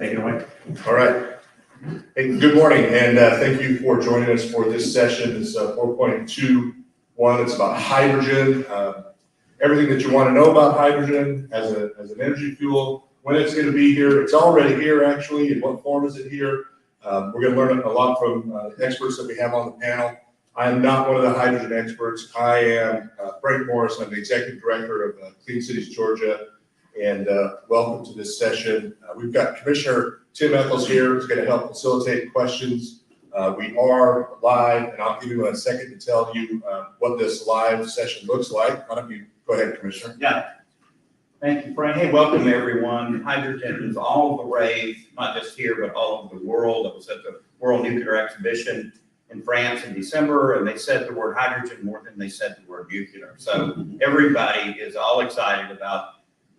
Take it away. All right. Hey, good morning, and thank you for joining us for this session. This 4.21. It's about hydrogen. Everything that you want to know about hydrogen as an energy fuel, when it's going to be here. It's already here, actually. In what form is it here? We're going to learn a lot from the experts that we have on the panel. I am not one of the hydrogen experts. I am Frank Morris. I'm the executive director of Clean Cities, Georgia. And welcome to this session. We've got Commissioner Tim Echols here who's going to help facilitate questions. We are live, and I'll give you a second to tell you what this live session looks like. Why don't you go ahead, Commissioner? Yeah. Thank you, Frank. Hey, welcome everyone. Hydrogen is all the rage, not just here, but all over the world. I was at the World Nuclear Exhibition in France in December, and they said the word hydrogen more than they said the word nuclear. So everybody is all excited about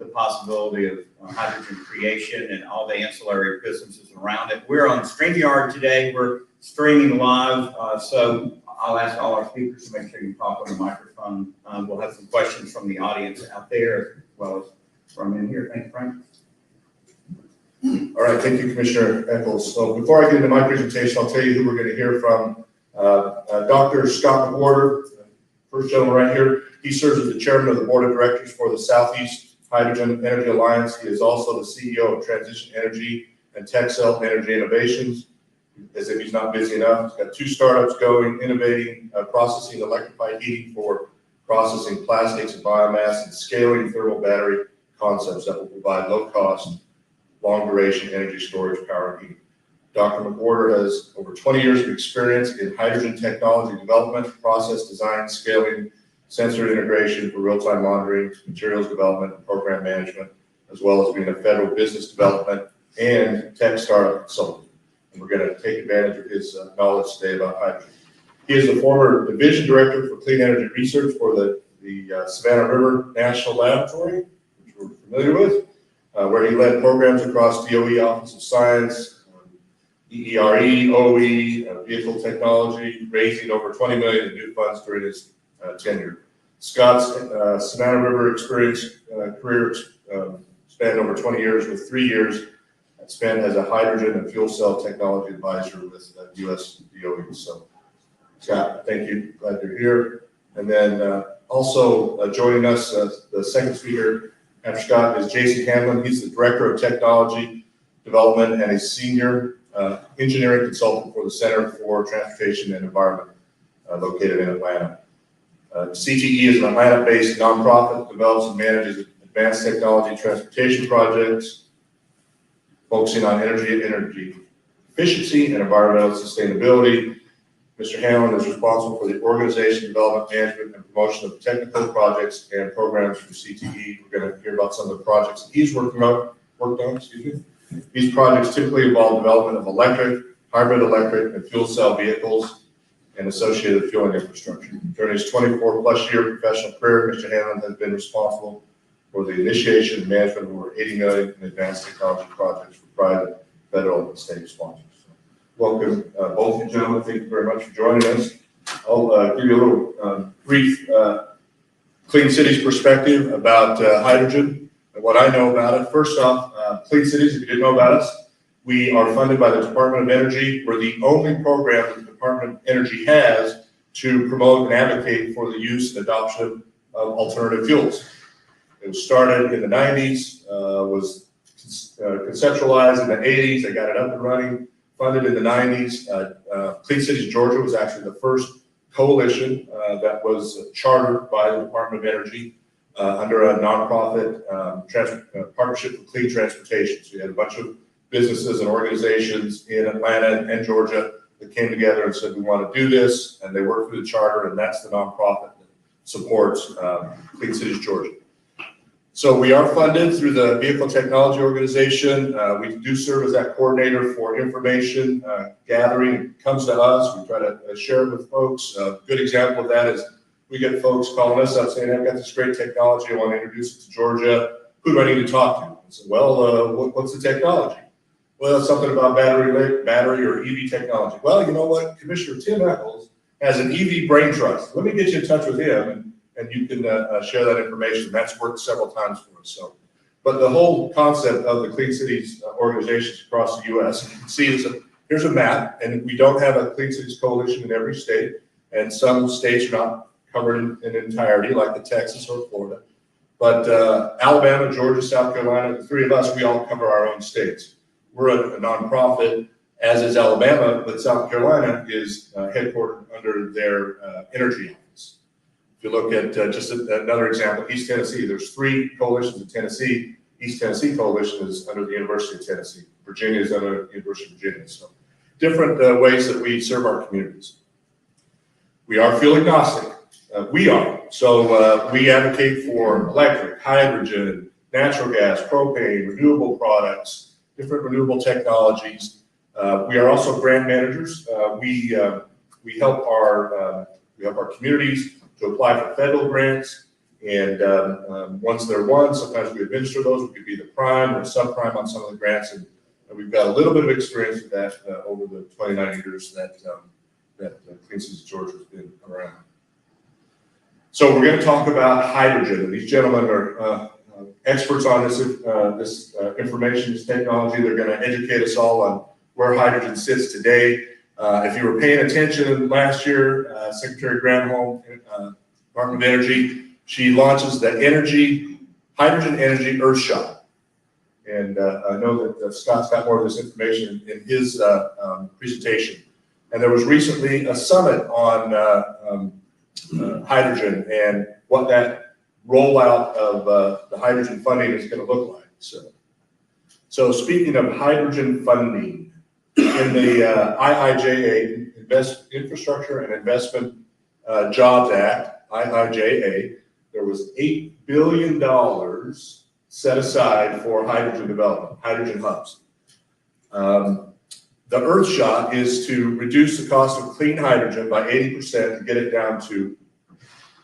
the possibility of hydrogen creation and all the ancillary businesses around it. We're on StreamYard today. We're streaming live, so I'll ask all our speakers to make sure you talk on the microphone. We'll have some questions from the audience out there as well as from in here. Thank you, Frank. All right, thank you, Commissioner Echols. So before I get into my presentation, I'll tell you who we're going to hear from. Dr. Scott McWhorter, first gentleman right here. He serves as the chairman of the board of directors for the Southeast Hydrogen Energy Alliance. He is also the CEO of Transition Energy and Texel Energy Innovations. As if he's not busy enough, he's got two startups going, innovating, processing electrified heating for processing plastics and biomass, and scaling thermal battery concepts that will provide low-cost, long-duration energy storage, power, and heating. Dr. McWhorter has over 20 years of experience in hydrogen technology development, process design, scaling, sensor integration for real-time monitoring, materials development, and program management, as well as being a federal business development and tech startup consultant. And we're going to take advantage of his knowledge today about hydrogen. He is the former division director for clean energy research for the Savannah River National Laboratory, which we're familiar with, where he led programs across DOE Office of Science, EERE, OE, vehicle technology, raising over $20 million in new funds during his tenure. Scott's Savannah River experience career spanned over 20 years, with 3 years spent as a hydrogen and fuel cell technology advisor with U.S. DOE. So, Scott, thank you. Glad you're here. And then also joining us, the second speaker after Scott is Jason Hanlon. He's the director of technology development and a senior engineering consultant for the Center for Transportation and Environment located in Atlanta. CTE is an Atlanta-based nonprofit that develops and manages advanced technology transportation projects, focusing on energy efficiency and environmental sustainability. Mr. Hanlon is responsible for the organization, development, management, and promotion of technical projects and programs for CTE. We're going to hear about some of the projects that he's worked on. These projects typically involve development of electric, hybrid electric, and fuel cell vehicles and associated fueling infrastructure. During his 24-plus year professional career, Mr. Hanlon has been responsible for the initiation and management of over $80 million in advanced technology projects for private, federal, and state sponsors. So, welcome, both of you gentlemen. Thank you very much for joining us. I'll give you a little brief Clean Cities perspective about hydrogen and what I know about it. First off, Clean Cities, if you didn't know about us, we are funded by the Department of Energy. We're the only program that the Department of Energy has to promote and advocate for the use and adoption of alternative fuels. It was started in the 90s, was conceptualized in the 80s. They got it up and running, funded in the 90s. Clean Cities, Georgia was actually the first coalition that was chartered by the Department of Energy under a nonprofit partnership for clean transportation. So you had a bunch of businesses and organizations in Atlanta and Georgia that came together and said, we want to do this, and they worked through the charter, and that's the nonprofit that supports Clean Cities, Georgia. So we are funded through the Vehicle Technology Organization. We do serve as that coordinator for information gathering. It comes to us. We try to share it with folks. A good example of that is we get folks calling us up saying, I've got this great technology. I want to introduce it to Georgia. Who do I need to talk to? I said, well, what's the technology? Well, it's something about battery or EV technology. Well, you know what? Commissioner Tim Echols has an EV brain trust. Let me get you in touch with him, and you can share that information. That's worked several times for us. So But the whole concept of the Clean Cities organizations across the U.S., you can see here's a map, and we don't have a Clean Cities Coalition in every state, and some states are not covered in entirety, like the Texas or Florida. But Alabama, Georgia, South Carolina, the three of us, we all cover our own states. We're a nonprofit, as is Alabama, but South Carolina is headquartered under their energy office. If you look at just another example, East Tennessee, there's 3 coalitions in Tennessee. East Tennessee Coalition is under the University of Tennessee. Virginia is under the University of Virginia. So different ways that we serve our communities. We are fuel agnostic. We are. So we advocate for electric, hydrogen, natural gas, propane, renewable products, different renewable technologies. We are also grant managers. We help our communities to apply for federal grants, and once they're won, sometimes we administer those. We could be the prime or subprime on some of the grants, and we've got a little bit of experience with that over the 29 years that Clean Cities Georgia has been around. So we're going to talk about hydrogen, and these gentlemen are experts on this information, this technology. They're going to educate us all on where hydrogen sits today. If you were paying attention last year, Secretary Granholm, Department of Energy, she launches the Hydrogen Energy Earthshot. And I know that Scott's got more of this information in his presentation. And there was recently a summit on hydrogen and what that rollout of the hydrogen funding is going to look like. So speaking of hydrogen funding, in the IIJA, Infrastructure and Investment Jobs Act, IIJA, there was $8 billion set aside for hydrogen development, hydrogen hubs. The Earthshot is to reduce the cost of clean hydrogen by 80% to get it down to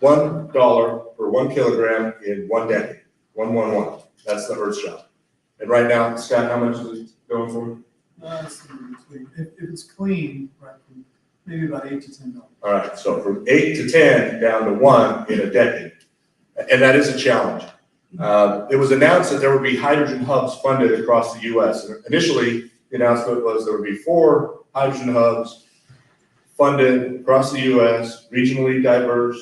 $1 per 1 kilogram in 1 decade. 111. That's the Earthshot. And right now, Scott, how much is it going for? If it's clean, right, maybe about $8 to $10. All right, so from 8 to 10 down to 1 in a decade. And that is a challenge. It was announced that there would be hydrogen hubs funded across the U.S. And initially, the announcement was there would be 4 hydrogen hubs funded across the U.S., regionally diverse,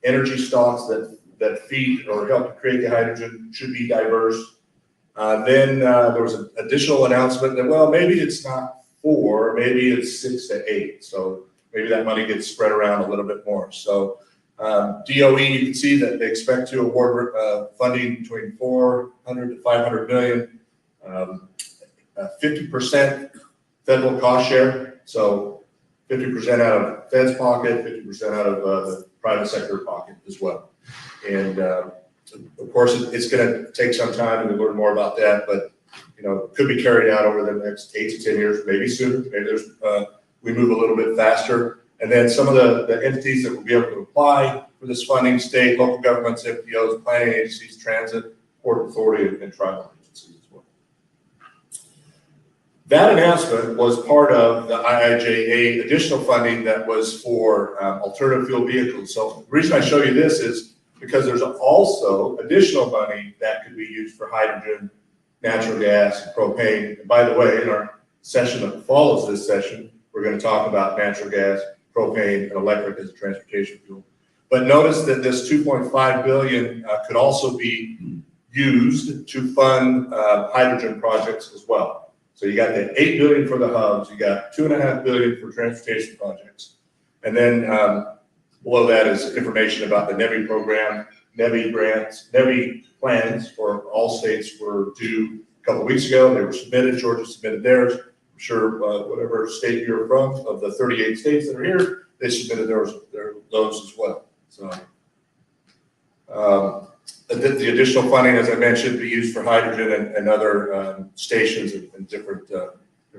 energy stocks that feed or help to create the hydrogen should be diverse. Then there was an additional announcement that, well, maybe it's not 4, maybe it's 6 to 8. So maybe that money gets spread around a little bit more. So DOE, you can see that they expect to award funding between 400 to 500 million, 50% federal cost share. So 50% out of Fed's pocket, 50% out of the private sector pocket as well. And of course, it's going to take some time to learn more about that, but it could be carried out over the next 8 to 10 years, maybe sooner. Maybe we move a little bit faster. And then some of the entities that will be able to apply for this funding: state, local governments, FPOs, planning agencies, transit, port authority, and tribal agencies as well. That announcement was part of the IIJA additional funding that was for alternative fuel vehicles. So the reason I show you this is because there's also additional money that could be used for hydrogen, natural gas, and propane. And by the way, in our session that follows this session, we're going to talk about natural gas, propane, and electric as a transportation fuel. But notice that this $2.5 billion could also be used to fund hydrogen projects as well. So you got the $8 billion for the hubs, you got $2.5 billion for transportation projects, and then below that is information about the NEVI program, NEVI grants, NEVI plans for all states were due a couple of weeks ago. They were submitted. Georgia submitted theirs. I'm sure whatever state you're from, of the 38 states that are here, they submitted those as well. So the additional funding, as I mentioned, be used for hydrogen and other stations and different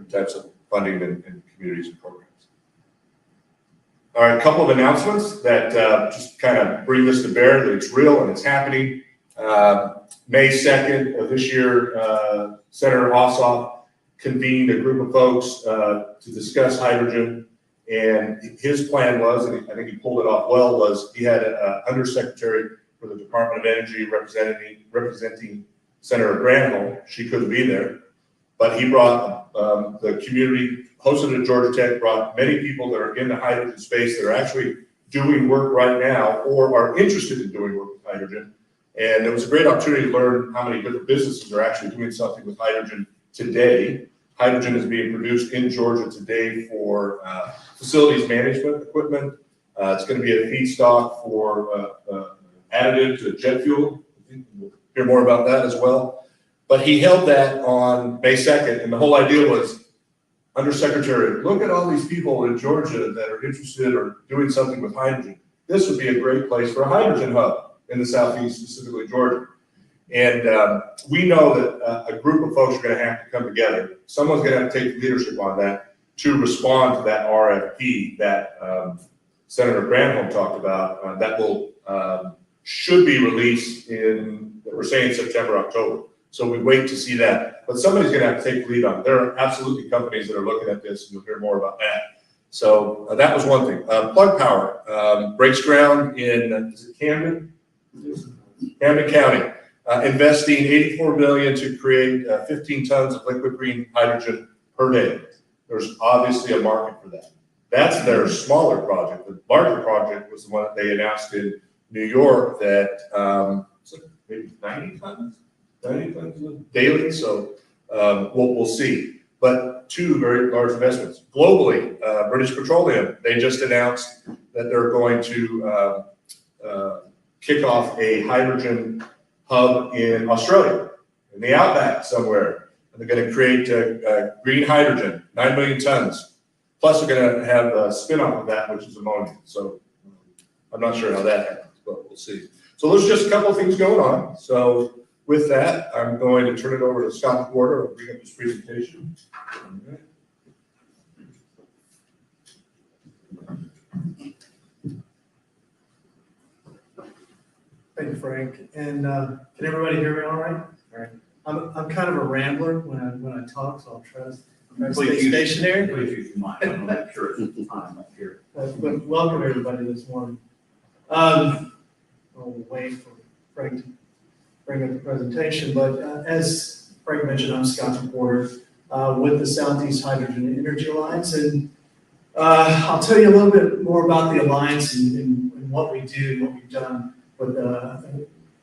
types of funding in communities and programs. All right, a couple of announcements that just kind of bring this to bear that it's real and it's happening. May 2nd of this year, Senator Ossoff convened a group of folks to discuss hydrogen. And his plan was, and I think he pulled it off well, was he had an undersecretary for the Department of Energy representing Senator Granholm. She couldn't be there, but he brought the community, hosted at Georgia Tech, brought many people that are in the hydrogen space that are actually doing work right now or are interested in doing work with hydrogen. And it was a great opportunity to learn how many different businesses are actually doing something with hydrogen today. Hydrogen is being produced in Georgia today for facilities management equipment. It's going to be a feedstock for additive to jet fuel. We'll hear more about that as well. But he held that on May 2nd, and the whole idea was, Undersecretary, look at all these people in Georgia that are interested or doing something with hydrogen. This would be a great place for a hydrogen hub in the Southeast, specifically Georgia. And we know that a group of folks are going to have to come together. Someone's going to have to take leadership on that to respond to that RFP that Senator Granholm talked about. That will should be released in, we're saying September, October. So we wait to see that. But somebody's going to have to take the lead on it. There are absolutely companies that are looking at this, and you'll hear more about that. So that was one thing. Plug Power breaks ground in is it Camden? Camden County, investing $84 million to create 15 tons of liquid green hydrogen per day. There's obviously a market for that. That's their smaller project. The larger project was the one that they announced in New York that maybe 90 tons daily. So we'll see. But two very large investments. Globally, British Petroleum, they just announced that they're going to kick off a hydrogen hub in Australia, in the outback somewhere. And they're going to create green hydrogen, 9 million tons. Plus, they're going to have a spin-off of that, which is ammonia. So I'm not sure how that happens, but we'll see. So there's just a couple of things going on. So with that, I'm going to turn it over to Scott McWhorter who'll bring up this presentation. Thank you, Frank. And can everybody hear me all right? All right. I'm kind of a rambler when I talk, so I'll try to stay stationary. Please use your mic. I'm not sure it's time up here. But welcome everybody this morning. We'll wait for Frank to bring up the presentation, but as Frank mentioned, I'm Scott McWhorter with the Southeast Hydrogen Energy Alliance, and I'll tell you a little bit more about the Alliance and what we do, what we've done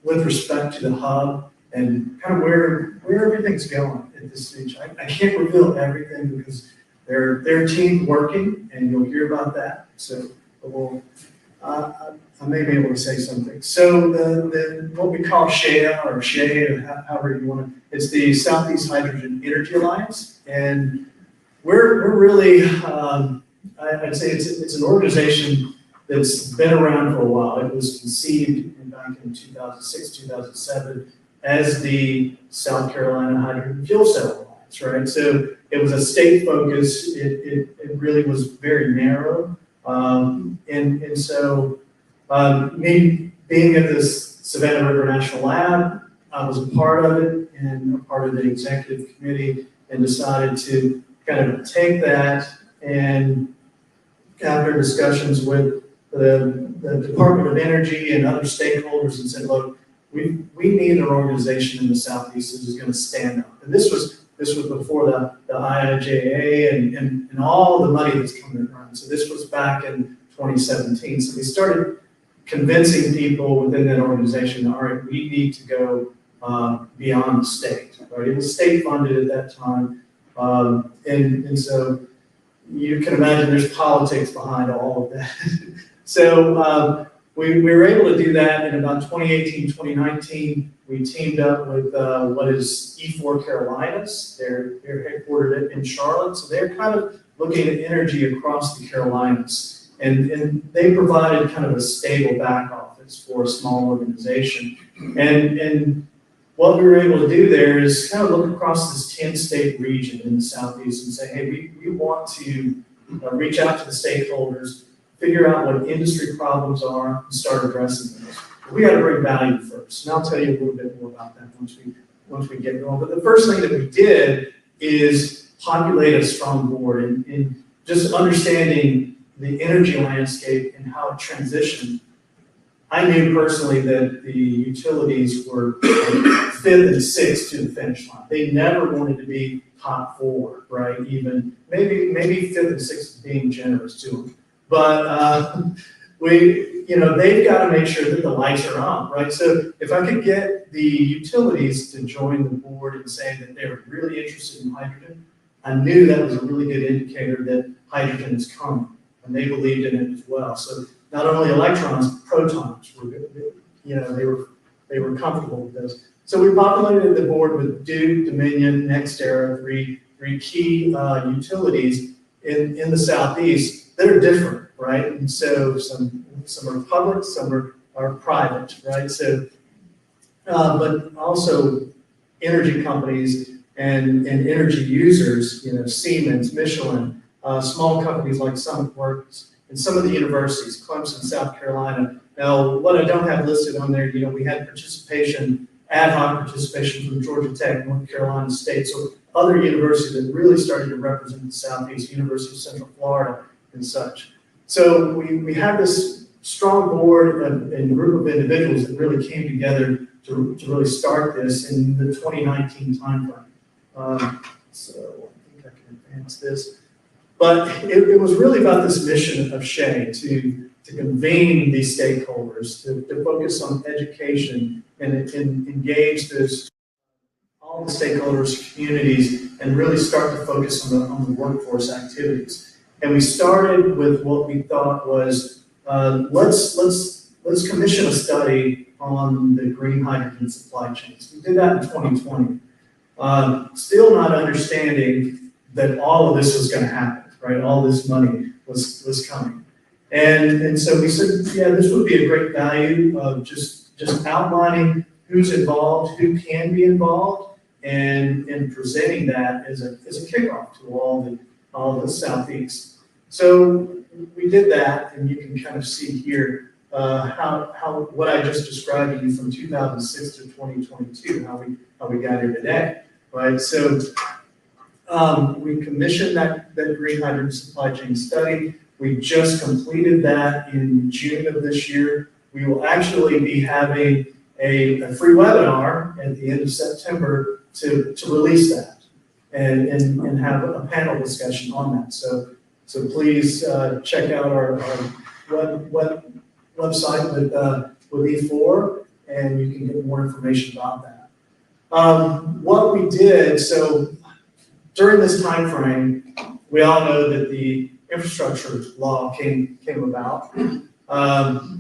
with respect to the hub and kind of where everything's going at this stage. I can't reveal everything because they're team working, and you'll hear about that. So I may be able to say something. So the what we call SHAEA or SHAEA, however you want to, it's the Southeast Hydrogen Energy Alliance, and we're really I'd say it's an organization that's been around for a while. It was conceived back in 2006, 2007 as the South Carolina Hydrogen Fuel Cell Alliance, right? So it was a state focus. It really was very narrow. And so me being at this Savannah River National Lab, I was a part of it and a part of the executive committee, and decided to kind of take that and after discussions with the Department of Energy and other stakeholders and said, look, we need an organization in the Southeast that is going to stand up. And this was before the IIJA and all the money that's coming around. So this was back in 2017. So we started convincing people within that organization, all right, we need to go beyond the state. Right? It was state funded at that time. And so you can imagine there's politics behind all of that. So we were able to do that in about 2018, 2019. We teamed up with what is E4 Carolinas. They're headquartered in Charlotte. So they're kind of looking at energy across the Carolinas. And they provided kind of a stable back office for a small organization. And what we were able to do there is kind of look across this 10-state region in the Southeast and say, hey, we want to reach out to the stakeholders, figure out what industry problems are, and start addressing those. But we got to bring value first. And I'll tell you a little bit more about that once we get going. But the first thing that we did is populate a strong board and just understanding the energy landscape and how it transitioned I knew personally that the utilities were fifth and sixth to the finish line. They never wanted to be top four, right? Even maybe fifth and sixth being generous to them. But they've got to make sure that the lights are on, right? So if I could get the utilities to join the board and say that they were really interested in hydrogen, I knew that was a really good indicator that hydrogen is coming, and they believed in it as well. So not only electrons, protons were good. They were comfortable with those. So we populated the board with Duke, Dominion, NextEra, three key utilities in the Southeast that are different, right? And so some are public, some are private, right? So, but also energy companies and energy users, Siemens, Michelin, small companies like Summit Works, and some of the universities, Clemson, South Carolina. Now, what I don't have listed on there, we had participation, ad hoc participation from Georgia Tech, North Carolina State, so other universities that really started to represent the Southeast, University of Central Florida and such. So we had this strong board and group of individuals that really came together to really start this in the 2019 timeframe. So I think I can advance this. But it was really about this mission of SHEA to convene these stakeholders, to focus on education and engage all the stakeholders, communities, and really start to focus on the workforce activities. And we started with what we thought was, let's commission a study on the green hydrogen supply chains. We did that in 2020. Still not understanding that all of this was going to happen, right? All this money was coming. And so we said, yeah, this would be a great value of just outlining who's involved, who can be involved, and presenting that as a kickoff to all the Southeast. So we did that, and you can kind of see here how what I just described to you from 2006 to 2022, how we got here today, right? So we commissioned that green hydrogen supply chain study. We just completed that in June of this year. We will actually be having a free webinar at the end of September to release that and have a panel discussion on that. So please check out our website with E4, and you can get more information about that. What we did, so during this time frame, we all know that the infrastructure law came about.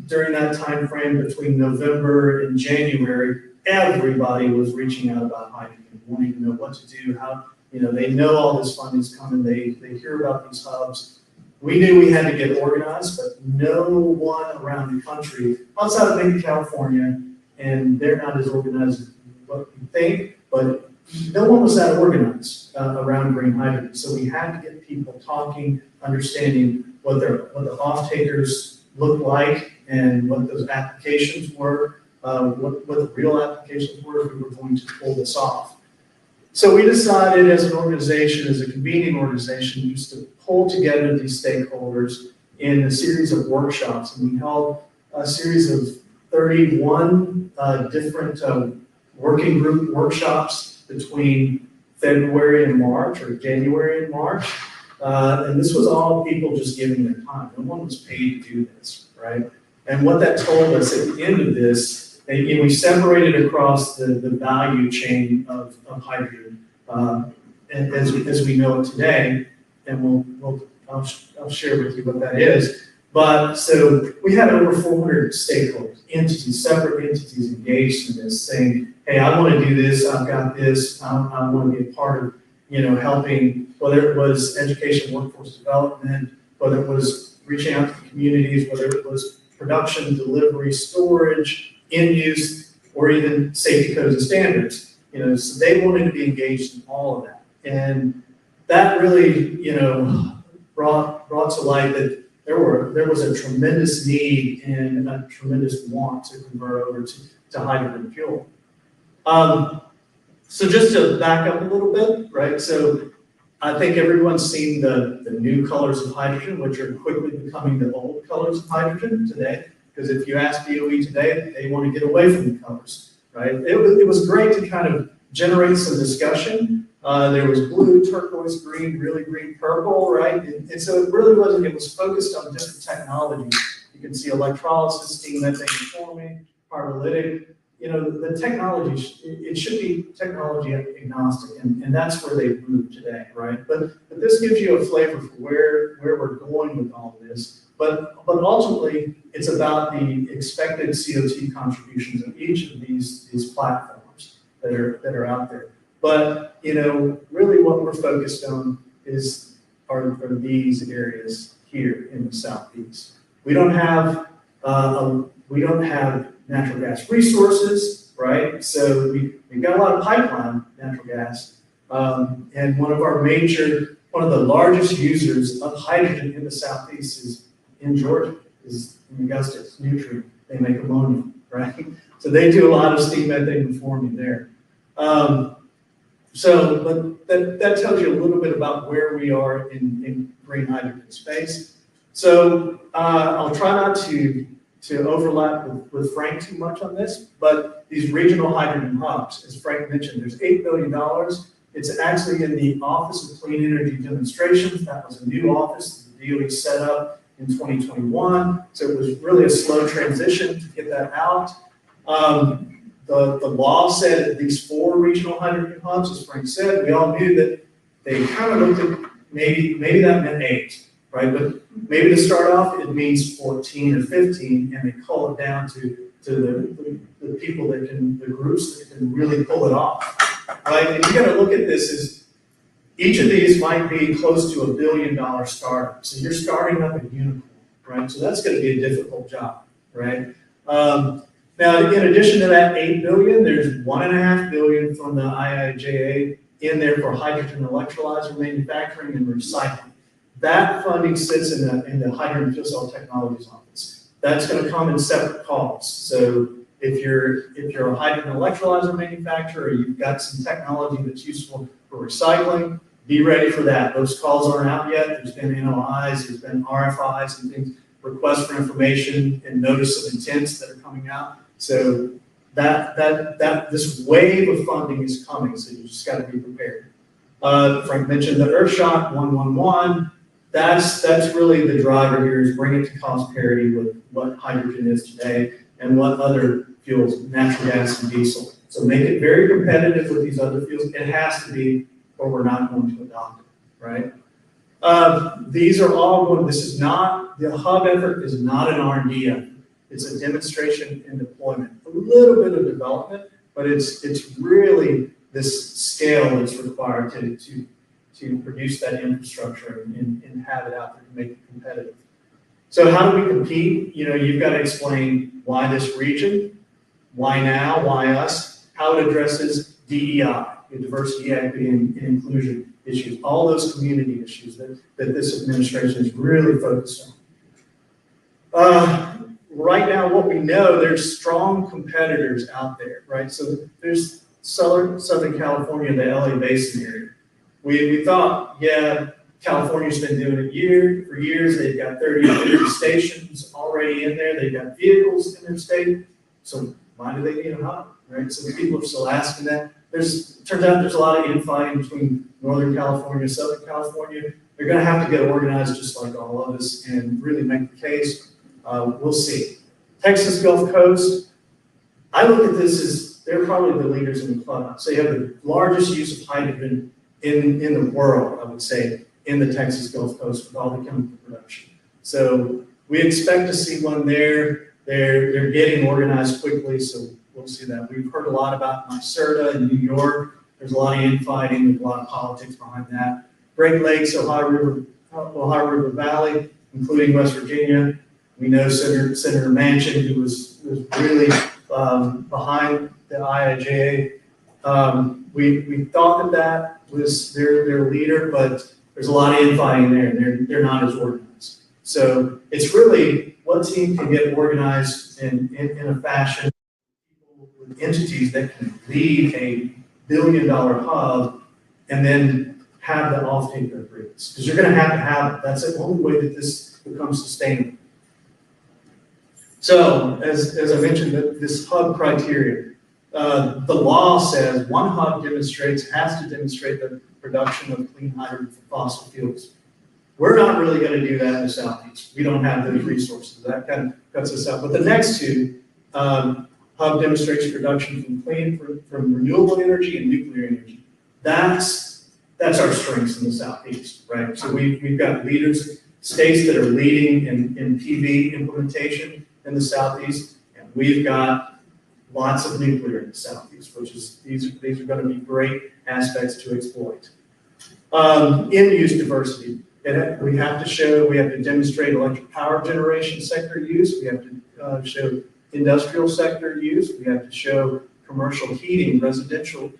During that time frame between November and January, everybody was reaching out about hydrogen, wanting to know what to do, how, they know all this funding's coming, they hear about these hubs. We knew we had to get organized, but no one around the country, outside of maybe California, and they're not as organized as what we think, but no one was that organized around green hydrogen. So we had to get people talking, understanding what the off-takers look like and what those applications were, what the real applications were if we were going to pull this off. So we decided as an organization, as a convening organization, just to pull together these stakeholders in a series of workshops. And we held a series of 31 different working group workshops between February and March, or January and March. And this was all people just giving their time. No one was paid to do this, right? And what that told us at the end of this, and we separated across the value chain of hydrogen and as we know it today, and I'll share with you what that is. But so we had over 400 stakeholders, entities, separate entities engaged in this, saying, hey, I want to do this, I've got this, I want to be a part of, helping, whether it was education, workforce development, whether it was reaching out to the communities, whether it was production, delivery, storage, end use, or even safety codes and standards. So they wanted to be engaged in all of that. And that really, brought to light that there was a tremendous need and a tremendous want to convert over to hydrogen fuel. So just to back up a little bit, right? So I think everyone's seen the new colors of hydrogen, which are quickly becoming the old colors of hydrogen today. Because if you ask DOE today, they want to get away from the colors, right? It was great to kind of generate some discussion. There was blue, turquoise, green, really green, purple, right? And so it really wasn't, it was focused on different technologies. You can see electrolysis, steam methane reforming, pyrolytic. You know, the technology, it should be technology agnostic, and that's where they've moved today, right? But this gives you a flavor for where we're going with all of this. But ultimately, it's about the expected CO2 contributions of each of these platforms that are out there. But, you know, really what we're focused on are these areas here in the Southeast. We don't have natural gas resources, right? So we've got a lot of pipeline natural gas. And one of the largest users of hydrogen in the Southeast is in Georgia, is in Augusta, it's Nutrien. They make ammonia, right? So they do a lot of steam methane reforming there. But that tells you a little bit about where we are in green hydrogen space. So I'll try not to overlap with Frank too much on this, but these regional hydrogen hubs, as Frank mentioned, there's $8 billion. It's actually in the Office of Clean Energy Demonstrations. That was a new office the DOE set up in 2021. So it was really a slow transition to get that out. The law said at least 4 regional hydrogen hubs, as Frank said. We all knew that they kind of looked at maybe that meant 8, right? But maybe to start off, it means 14 or 15, and they cull it down to the people the groups that can really pull it off, right? And you got to look at this as each of these might be close to $1 billion startup. So you're starting up a unicorn, right? So that's going to be a difficult job, right? Now, in addition to that $8 billion, there's $1.5 billion from the IIJA in there for hydrogen electrolyzer manufacturing and recycling. That funding sits in the Hydrogen Fuel Cell Technologies Office. That's going to come in separate calls. So if you're a hydrogen electrolyzer manufacturer, you've got some technology that's useful for recycling, be ready for that. Those calls aren't out yet. There's been NOIs, there's been RFIs and things, requests for information and notice of intents that are coming out. So this wave of funding is coming, so you just got to be prepared. Frank mentioned the Earthshot 111. That's really the driver here, is bring it to cost parity with what hydrogen is today and what other fuels, natural gas and diesel. So make it very competitive with these other fuels. It has to be, or we're not going to adopt it, right? These are all going, the hub effort is not an R&D effort. It's a demonstration and deployment. A little bit of development, but it's really this scale that's required to produce that infrastructure and have it out there to make it competitive. So how do we compete? You know, you've got to explain why this region, why now, why us, how it addresses DEI, the diversity, equity, and inclusion issues, all those community issues that this administration is really focused on. Right now, what we know, there's strong competitors out there, right? So there's Southern California, the LA Basin area. We thought, yeah, California's been doing it for years. They've got 30 energy stations already in there. They've got vehicles in their state. So why do they need a hub, right? So people are still asking that. Turns out there's a lot of infighting between Northern California and Southern California. They're going to have to get organized just like all of us and really make the case. We'll see. Texas Gulf Coast, I look at this as they're probably the leaders in the club. So you have the largest use of hydrogen in the world, I would say, in the Texas Gulf Coast with all the chemical production. So we expect to see one there. They're getting organized quickly, so we'll see that. We've heard a lot about NYSERDA in New York. There's a lot of infighting, there's a lot of politics behind that. Great Lakes, Ohio River Valley, including West Virginia. We know Senator Manchin, who was really behind the IIJA. We thought that was their leader, but there's a lot of infighting there, and they're not as organized. So it's really what team can get organized in a fashion with entities that can lead a billion-dollar hub and then have the offtake agreements. Because you're going to have it. That's the only way that this becomes sustainable. So as I mentioned, this hub criteria, the law says one hub has to demonstrate the production of clean hydrogen from fossil fuels. We're not really going to do that in the Southeast. We don't have those resources. That kind of cuts us out. But the next two, hub demonstrates production from renewable energy and nuclear energy. That's our strengths in the Southeast, right? So we've got leaders, states that are leading in PV implementation in the Southeast, and we've got lots of nuclear in the Southeast, which is, these are going to be great aspects to exploit. In-use diversity. We have to demonstrate electric power generation sector use. We have to show industrial sector use. We have to show commercial heating, residential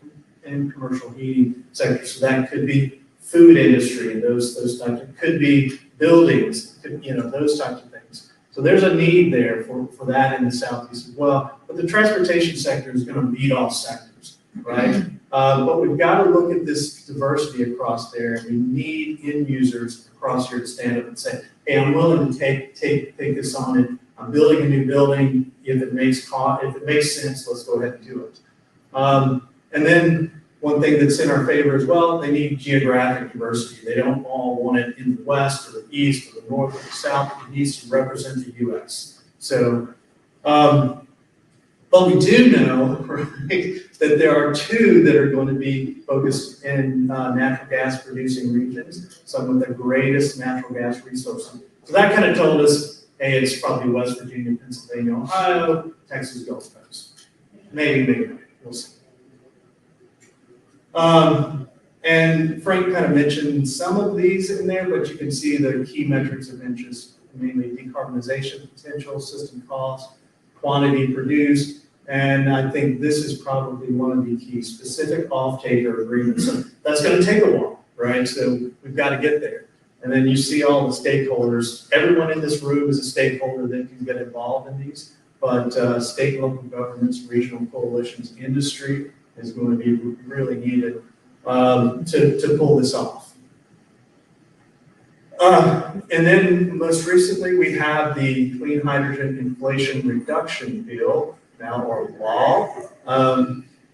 and commercial heating sectors. So that could be food industry and those types. It could be buildings, those types of things. So there's a need there for that in the Southeast as well. But the transportation sector is going to beat all sectors, right? But we've got to look at this diversity across there, and we need end users across here to stand up and say, hey, I'm willing to take this on, and I'm building a new building. If it makes sense, let's go ahead and do it. And then one thing that's in our favor as well, they need geographic diversity. They don't all want it in the west or the east or the north or the south. It needs to represent the U.S. So, but we do know, right, that there are two that are going to be focused in natural gas producing regions, some of the greatest natural gas resources. So that kind of told us, hey, it's probably West Virginia, Pennsylvania, Ohio, Texas Gulf Coast. Maybe not. We'll see. And Frank kind of mentioned some of these in there, but you can see the key metrics of interest, mainly decarbonization potential, system cost, quantity produced, and I think this is probably one of the key specific off-taker agreements. So that's going to take a while, right? So we've got to get there. And then you see all the stakeholders. Everyone in this room is a stakeholder that can get involved in these, but state and local governments, regional coalitions, industry is going to be really needed to pull this off. And then most recently, we have the Clean Hydrogen Inflation Reduction Bill, now or law,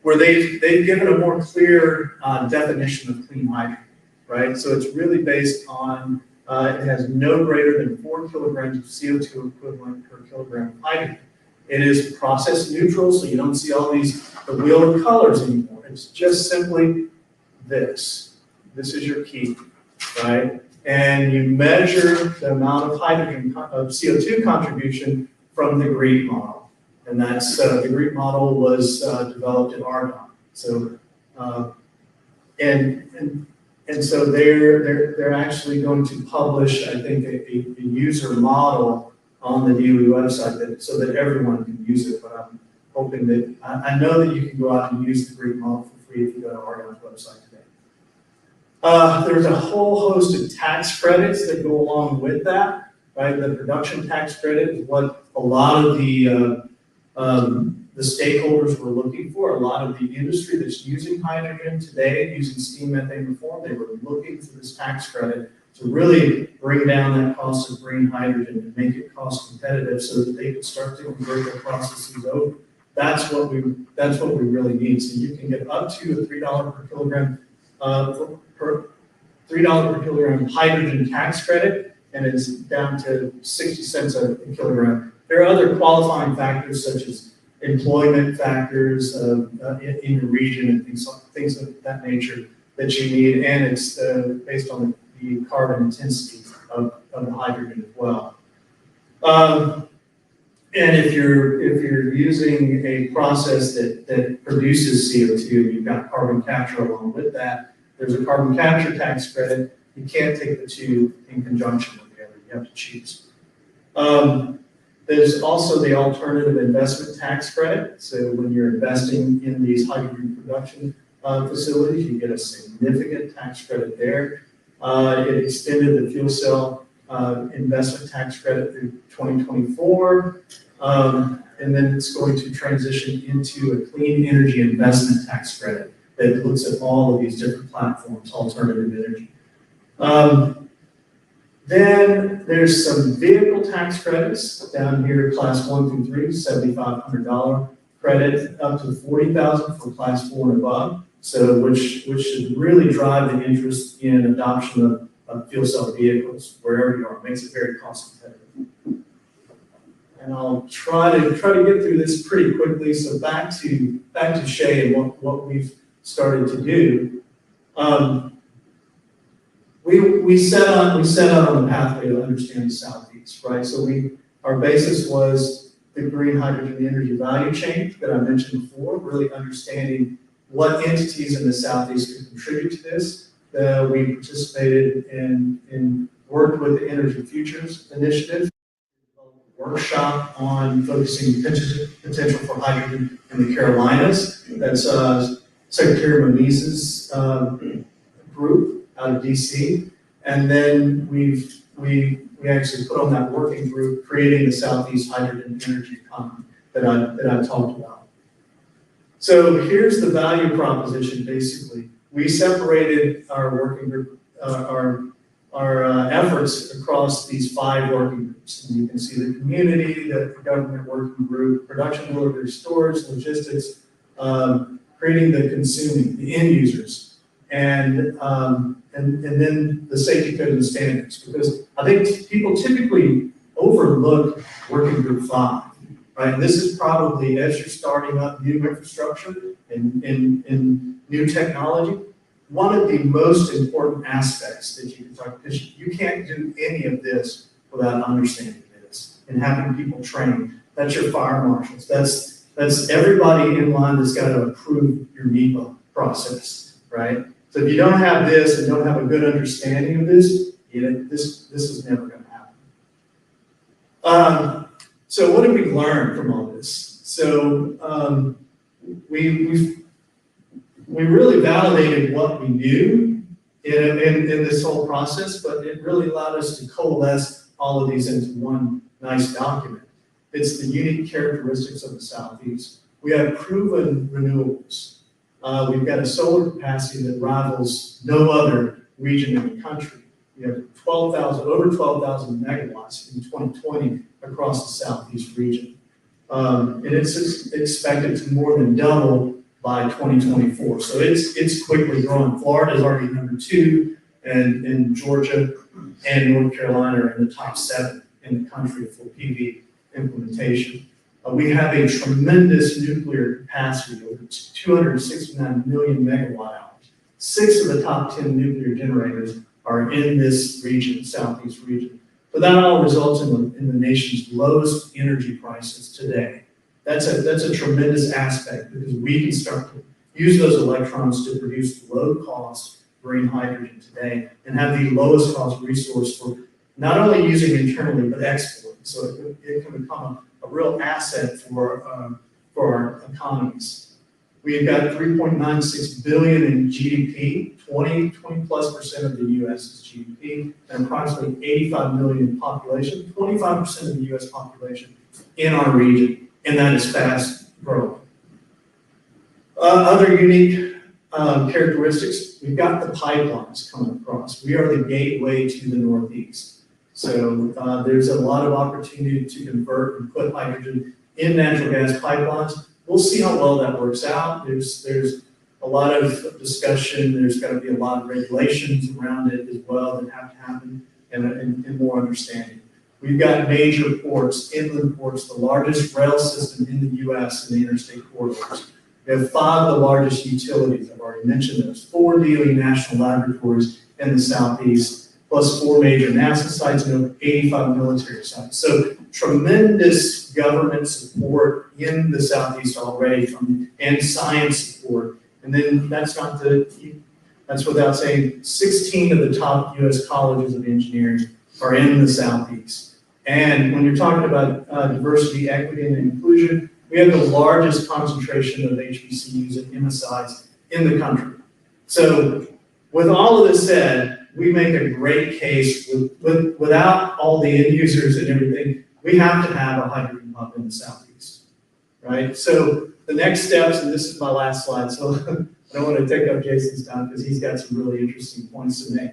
where they've given a more clear definition of clean hydrogen, right? So it's really based on, it has no greater than 4 kilograms of CO2 equivalent per kilogram of hydrogen. It is process neutral, so you don't see all the wheel of colors anymore. It's just simply this. This is your key, right? And you measure the amount of hydrogen, of CO2 contribution from the GREET model. And that's, the GREET model was developed at Argonne. So, and so they're actually going to publish, I think, a user model on the DOE website so that everyone can use it. But I'm hoping that, I know that you can go out and use the GREET model for free if you go to Argonne's website today. There's a whole host of tax credits that go along with that, right? The production tax credit is what a lot of the stakeholders were looking for. A lot of the industry that's using hydrogen today, using steam methane reform, they were looking for this tax credit to really bring down that cost of green hydrogen and make it cost competitive so that they could start to convert their processes over. That's what we really need. So you can get up to a $3 per kilogram $3 per kilogram hydrogen tax credit, and it's down to 60 cents a kilogram. There are other qualifying factors such as employment factors in your region and things of that nature that you need, and it's based on the carbon intensity of the hydrogen as well. And if you're using a process that produces CO2, you've got carbon capture along with that. There's a carbon capture tax credit. You can't take the two in conjunction with the other. You have to choose. There's also the alternative investment tax credit. So when you're investing in these hydrogen production facilities, you get a significant tax credit there. It extended the fuel cell investment tax credit through 2024. And then it's going to transition into a clean energy investment tax credit that looks at all of these different platforms, alternative energy. Then there's some vehicle tax credits down here, class 1 through 3, $7,500 credit, up to $40,000 for class 4 and above. So which should really drive the interest in adoption of fuel cell vehicles wherever you are. It makes it very cost competitive. And I'll try to get through this pretty quickly. So back to Shay and what we've started to do. We set out on the pathway to understand the Southeast, right? So our basis was the green hydrogen energy value chain that I mentioned before, really understanding what entities in the Southeast could contribute to this. We participated and worked with the Energy Futures Initiative, a workshop on focusing potential for hydrogen in the Carolinas. That's Secretary Moniz's group out of DC. And then we actually put on that working group, creating the Southeast Hydrogen Energy Economy that I talked about. So here's the value proposition, basically. We separated our working group, our efforts across these 5 working groups. And you can see the community, the government working group, production, delivery, storage, logistics, creating the consuming, the end users, and then the safety code and standards. Because I think people typically overlook working group 5. Right, and this is probably, as you're starting up new infrastructure and new technology, one of the most important aspects that you can talk, because you can't do any of this without understanding this and having people trained. That's your fire marshals. That's everybody in line that's got to approve your NEPA process, right? So if you don't have this and don't have a good understanding of this, this is never going to happen. So what did we learn from all this? So we really validated what we knew in this whole process, but it really allowed us to coalesce all of these into one nice document. It's the unique characteristics of the Southeast. We have proven renewables. We've got a solar capacity that rivals no other region in the country. We have over 12,000 megawatts in 2020 across the Southeast region. And it's expected to more than double by 2024. So it's quickly growing. Florida is already number 2, and Georgia and North Carolina are in the top 7 in the country for PV implementation. We have a tremendous nuclear capacity, over 269 million megawatt hours. 6 of the top 10 nuclear generators are in this region, Southeast region. But that all results in the nation's lowest energy prices today. That's a tremendous aspect, because we can start to use those electrons to produce low-cost green hydrogen today and have the lowest cost resource for not only using internally, but exporting. So it can become a real asset for our economies. We've got 3.96 billion in GDP, 20+% of the U.S.'s GDP, and approximately 85 million population, 25% of the U.S. population in our region, and that is fast growing. Other unique characteristics, we've got the pipelines coming across. We are the gateway to the Northeast. So there's a lot of opportunity to convert and put hydrogen in natural gas pipelines. We'll see how well that works out. There's a lot of discussion. There's got to be a lot of regulations around it as well that have to happen, and more understanding. We've got major ports, inland ports, the largest rail system in the U.S. in the interstate corridors. We have 5 of the largest utilities. I've already mentioned those. 4 DOE national laboratories in the Southeast, plus 4 major NASA sites and over 85 military sites. So tremendous government support in the Southeast already, and science support. And then that's without saying 16 of the top U.S. colleges of engineering are in the Southeast. And when you're talking about diversity, equity, and inclusion, we have the largest concentration of HBCUs and MSIs in the country. So with all of this said, we make a great case without all the end users and everything. We have to have a hydrogen hub in the Southeast, right? So the next steps, and this is my last slide, so I don't want to take up Jason's time because he's got some really interesting points to make.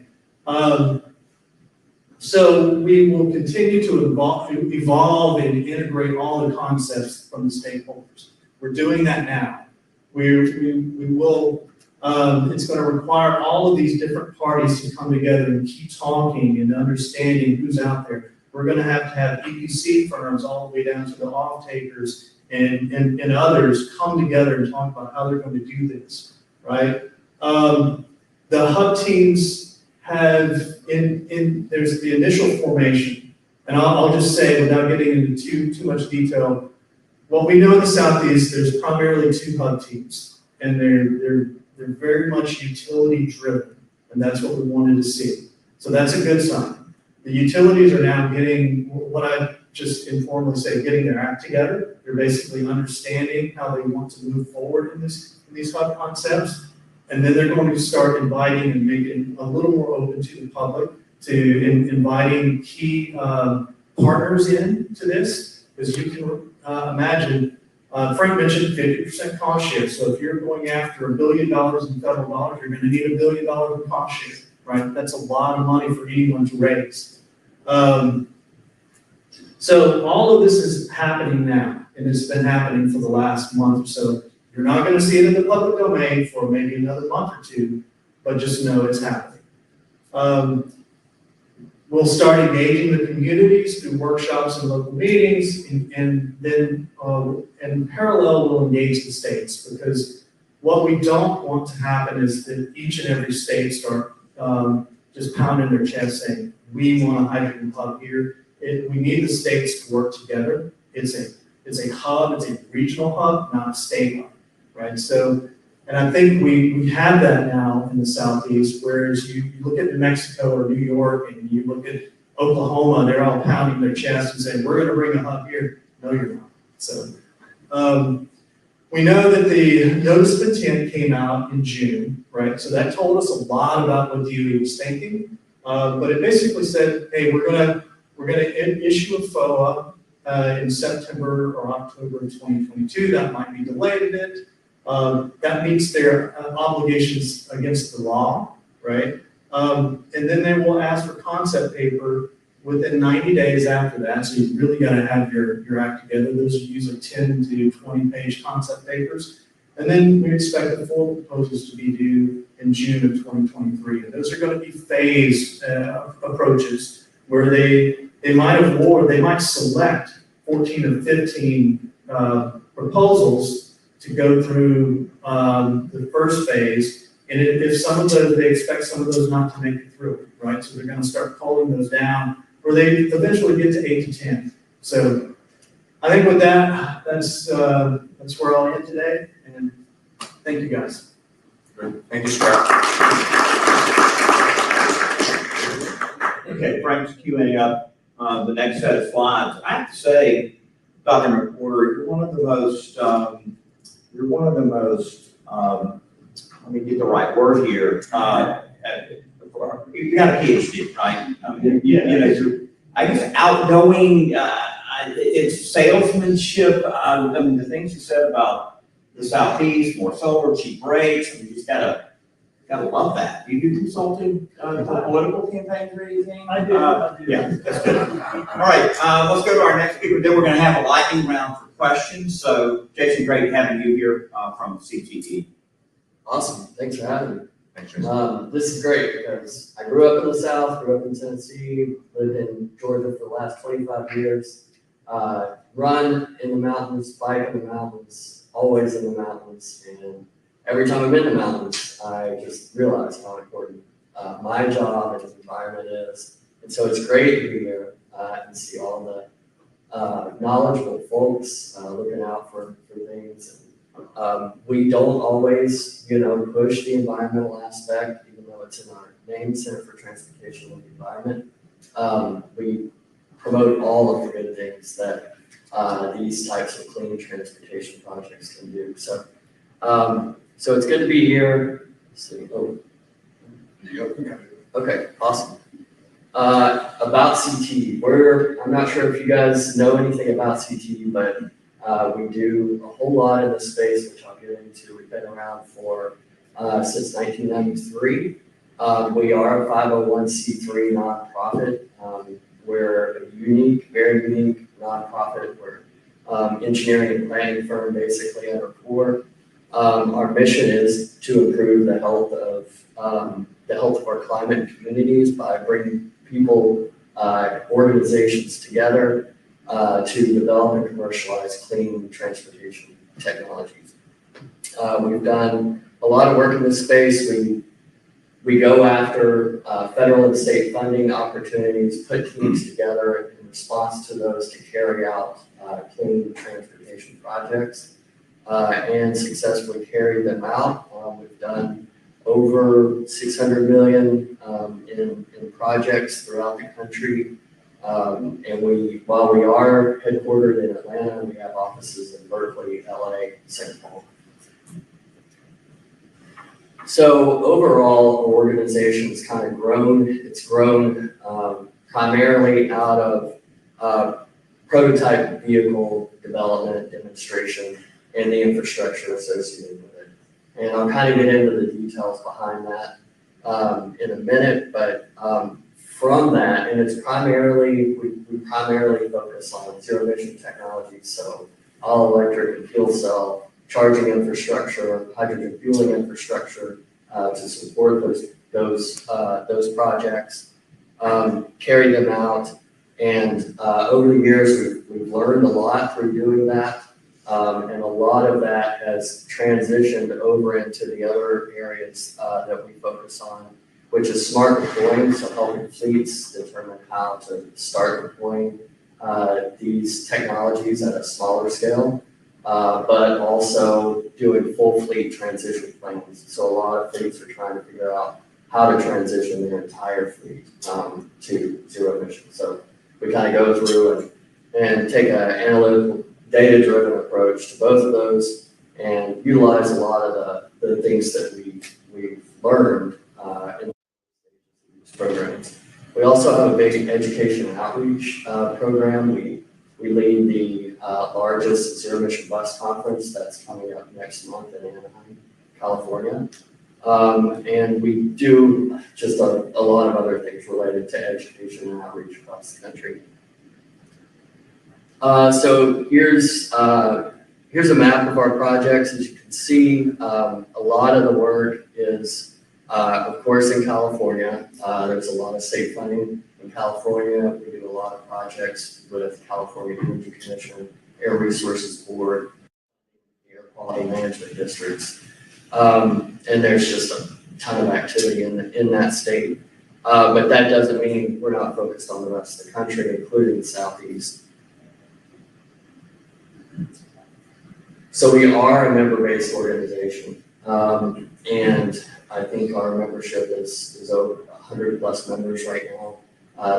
So we will continue to evolve and integrate all the concepts from the stakeholders. We're doing that now. We will, it's gonna require all of these different parties to come together and keep talking and understanding who's out there. We're gonna have to have EPC firms all the way down to the off-takers and others come together and talk about how they're going to do this, right? The hub teams have, there's the initial formation, and I'll just say, without getting into too much detail, what we know in the Southeast, there's primarily 2 hub teams, and they're very much utility driven, and that's what we wanted to see. So that's a good sign. The utilities are now getting, what I just informally say, getting their act together. They're basically understanding how they want to move forward in these hub concepts. And then they're going to start inviting and making a little more open to the public, to inviting key partners into this. Because you can imagine, Frank mentioned 50% cost share. So if you're going after $1 billion in federal dollars, you're going to need $1 billion in cost share, right? That's a lot of money for anyone to raise. So all of this is happening now, and it's been happening for the last month or so. You're not going to see it in the public domain for maybe another month or 2, but just know it's happening. We'll start engaging the communities through workshops and local meetings, and then in parallel, we'll engage the states, because what we don't want to happen is that each and every state start just pounding their chest saying, we want a hydrogen hub here. We need the states to work together. It's a hub, it's a regional hub, not a state hub, right? So, and I think we have that now in the Southeast, whereas you look at New Mexico or New York and you look at Oklahoma, they're all pounding their chest and saying, we're gonna bring a hub here. No, you're not. So, we know that the notice of intent came out in June, right? So that told us a lot about what DOE was thinking. But it basically said, hey, we're gonna issue a FOA in September or October of 2022. That might be delayed a bit. That meets their obligations against the law, right? And then they will ask for concept paper within 90 days after that. So you really got to have your act together. Those are usually 10 to 20 page concept papers. And then we expect the full proposals to be due in June of 2023. And those are going to be phased approaches where they might select 14 or 15 proposals to go through the first phase. And if some of those, they expect some of those not to make it through, right? So they're going to start culling those down, or they eventually get to 8 to 10. So I think with that, that's where I'll end today. And thank you guys. Great. Thank you, Scott. Okay, Frank's queuing up the next set of slides. I have to say, Dr. McWhorter, you're one of the most, let me get the right word here. You got a PhD, right? I mean, Yeah. You know, you're, I guess, outgoing, it's salesmanship. I mean, the things you said about the Southeast, more solar, cheap rates, I mean, you just gotta love that. Do you do consulting for political campaigns or anything? I do. Yeah, that's good. All right, let's go to our next speaker. Then we're gonna have a lightning round for questions. So Jason, great having you here from CTE. Awesome, thanks for having me. Thanks, Jason. This is great because I grew up in the South, grew up in Tennessee, lived in Georgia for the last 25 years. Run in the mountains, bike in the mountains, always in the mountains. And every time I'm in the mountains, I just realize how important my job and the environment is. And so it's great to be here and see all the knowledgeable folks looking out for things. We don't always, push the environmental aspect, even though it's in our name, Center for Transportation and the Environment. We promote all of the good things that these types of clean transportation projects can do. So, so it's good to be here. Okay, awesome. About CT, I'm not sure if you guys know anything about CT, but we do a whole lot in this space, which I'll get into. We've been around for since 1993. We are a 501c3 nonprofit. We're a unique, very unique nonprofit. We're engineering and planning firm basically at our core. Our mission is to improve the health of our climate and communities by bringing people, organizations together to develop and commercialize clean transportation technologies. We've done a lot of work in this space. We go after federal and state funding opportunities, put teams together in response to those to carry out clean transportation projects and successfully carry them out. We've done over 600 million in projects throughout the country. And while we are headquartered in Atlanta, we have offices in Berkeley, LA, St. Paul. So overall, our organization's kind of grown. It's grown primarily out of prototype vehicle development, demonstration, and the infrastructure associated with it. And I'll kind of get into the details behind that in a minute, but from that, and it's primarily, we primarily focus on zero emission technologies, so all electric and fuel cell, charging infrastructure, hydrogen fueling infrastructure to support those projects, carry them out, and over the years we've learned a lot through doing that, and a lot of that has transitioned over into the other areas that we focus on, which is smart deploying, so helping fleets determine how to start deploying these technologies at a smaller scale. But also doing full fleet transition plans. So a lot of fleets are trying to figure out how to transition their entire fleet to zero emissions. So we kind of go through and take an analytical, data-driven approach to both of those and utilize a lot of the things that we've learned in these programs. We also have a big education and outreach program. We lead the largest zero emission bus conference that's coming up next month in Anaheim, California. And we do just a lot of other things related to education and outreach across the country. So here's a map of our projects. As you can see, a lot of the work is, of course, in California. There's a lot of state funding in California. We do a lot of projects with California Energy Commission, Air Resources Board, Air Quality Management Districts. And there's just a ton of activity in that state. But that doesn't mean we're not focused on the rest of the country, including the Southeast. So we are a member-based organization. And I think our membership is over 100 plus members right now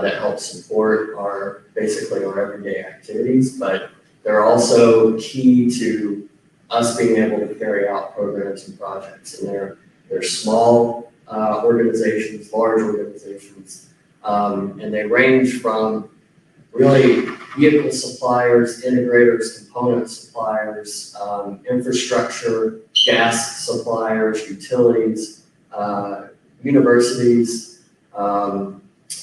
that help support basically our everyday activities, but they're also key to us being able to carry out programs and projects. And they're small organizations, large organizations, and they range from really vehicle suppliers, integrators, component suppliers, infrastructure, gas suppliers, utilities, universities,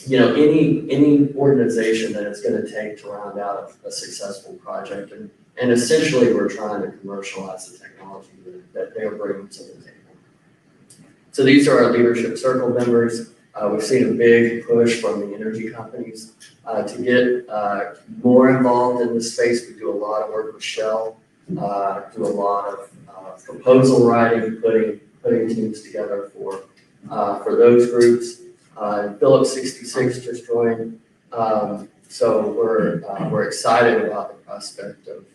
any organization that it's going to take to round out a successful project. And essentially, we're trying to commercialize the technology that they're bringing to the table. So these are our leadership circle members. We've seen a big push from the energy companies to get more involved in this space. We do a lot of work with Shell, do a lot of proposal writing, putting teams together for those groups. Phillips 66 just joined, so we're excited about the prospect of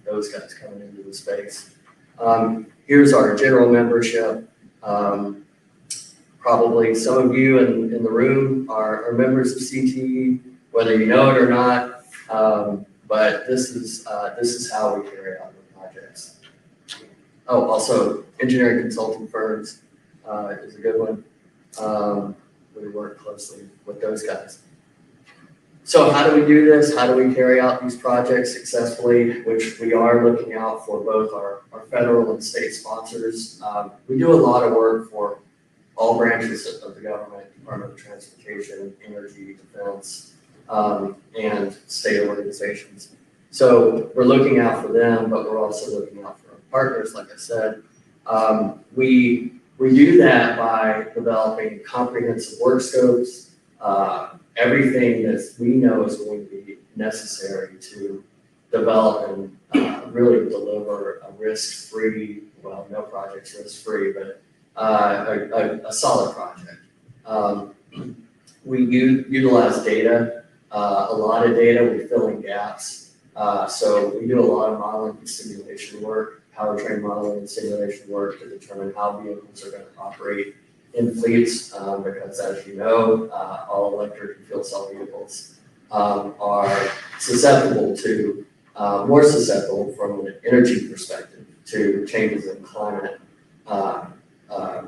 those guys coming into the space. Here's our general membership. Probably some of you in the room are members of CTE, whether you know it or not. But this is how we carry out the projects. Oh, also engineering consulting firms is a good one. We work closely with those guys. So how do we do this? How do we carry out these projects successfully, which we are looking out for both our federal and state sponsors. We do a lot of work for all branches of the government, Department of Transportation, Energy, Defense, and state organizations. So we're looking out for them, but we're also looking out for our partners, like I said. We do that by developing comprehensive work scopes, everything that we know is going to be necessary to develop and really deliver a risk-free, well, no project's risk-free, but a solid project. We utilize data, a lot of data, we fill in gaps. So we do a lot of modeling and simulation work, powertrain modeling and simulation work to determine how vehicles are going to operate in fleets, because as you know, all electric and fuel cell vehicles are susceptible to, more susceptible from an energy perspective to changes in climate,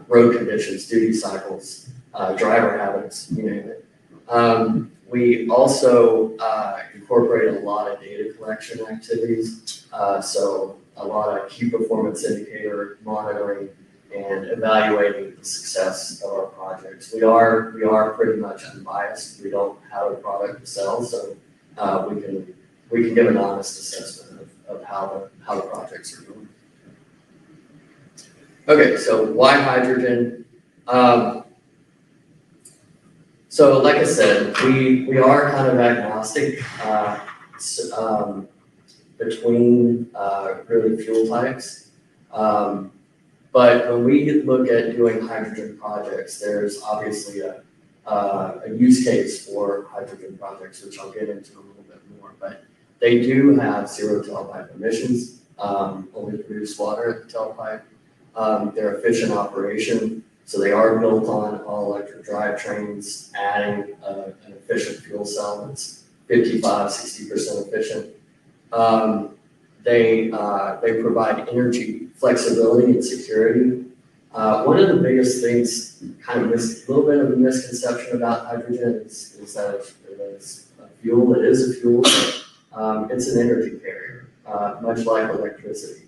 road conditions, duty cycles, driver habits, you name it. We also incorporate a lot of data collection activities, so a lot of key performance indicator monitoring and evaluating the success of our projects. We are pretty much unbiased. We don't have a product to sell, so we can give an honest assessment of how the projects are going. Okay, so why hydrogen? So like I said, we are kind of agnostic between really fuel types. But when we look at doing hydrogen projects, there's obviously a use case for hydrogen projects, which I'll get into a little bit more. But they do have zero tailpipe emissions, only produce water at the tailpipe. They're efficient operation, so they are built on all electric drivetrains, adding an efficient fuel cell that's 55–60% efficient. They provide energy flexibility and security. One of the biggest things, kind of a little bit of a misconception about hydrogen is that it is a fuel. It is a fuel, but it's an energy carrier, much like electricity.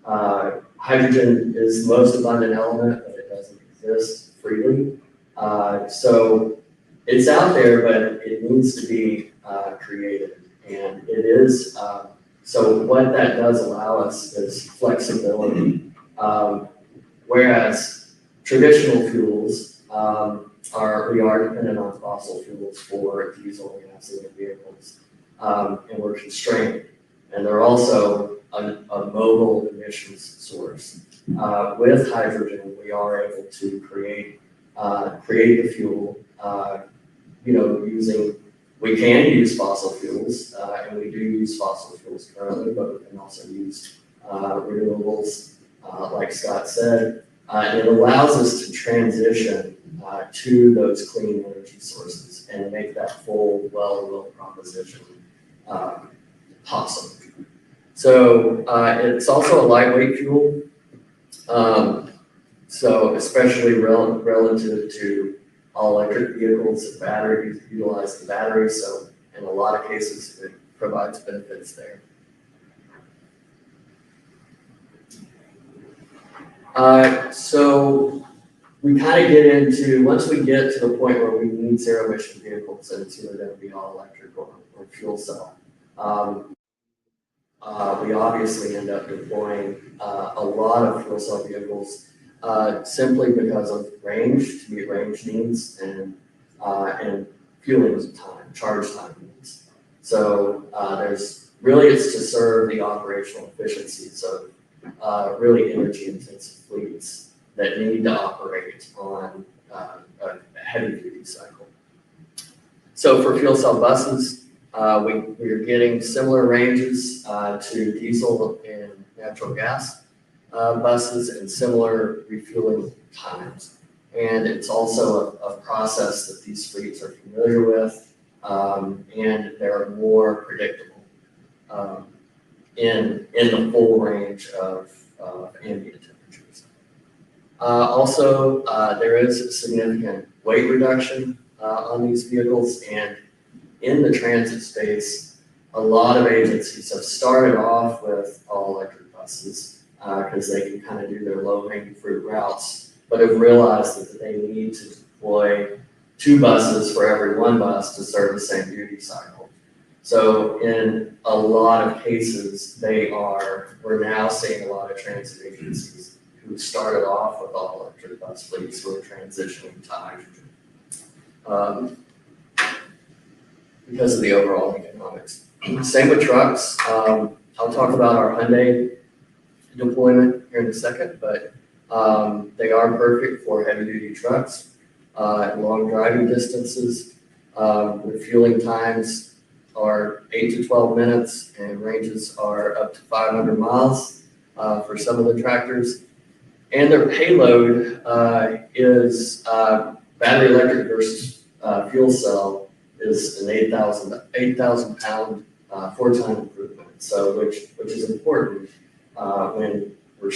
Hydrogen is the most abundant element, but it doesn't exist freely. So it's out there, but it needs to be created, and it is. So what that does allow us is flexibility, whereas traditional fuels we are dependent on fossil fuels for diesel and gasoline vehicles, and we're constrained. And they're also a mobile emissions source. With hydrogen, we are able to create the fuel, we can use fossil fuels, and we do use fossil fuels currently, but we can also use renewables, like Scott said. And it allows us to transition to those clean energy sources and make that full well proposition possible. So it's also a lightweight fuel, so especially relative to all electric vehicles, batteries utilize the battery, so in a lot of cases it provides benefits there. So we kind of get into, once we get to the point where we need zero emission vehicles, and it's either going to be all electric or fuel cell. We obviously end up deploying a lot of fuel cell vehicles simply because of range, to meet range needs, and fueling time, charge time needs. So it's to serve the operational efficiencies of really energy intensive fleets that need to operate on a heavy duty cycle. So for fuel cell buses, we are getting similar ranges to diesel and natural gas buses and similar refueling times. And it's also a process that these fleets are familiar with, and they're more predictable in the full range of ambient temperatures. Also, there is a significant weight reduction on these vehicles, and in the transit space, a lot of agencies have started off with all electric buses because they can kind of do their low hanging fruit routes, but have realized that they need to deploy 2 buses for every 1 bus to serve the same duty cycle. So in a lot of cases, we're now seeing a lot of transit agencies who started off with all electric bus fleets who are transitioning to hydrogen. Because of the overall economics. Same with trucks. I'll talk about our Hyundai deployment here in a second, but they are perfect for heavy duty trucks, long driving distances. Refueling times are 8 to 12 minutes and ranges are up to 500 miles for some of the tractors. And their payload is battery electric versus fuel cell is an 8,000 pound 4-time improvement. So which is important when we're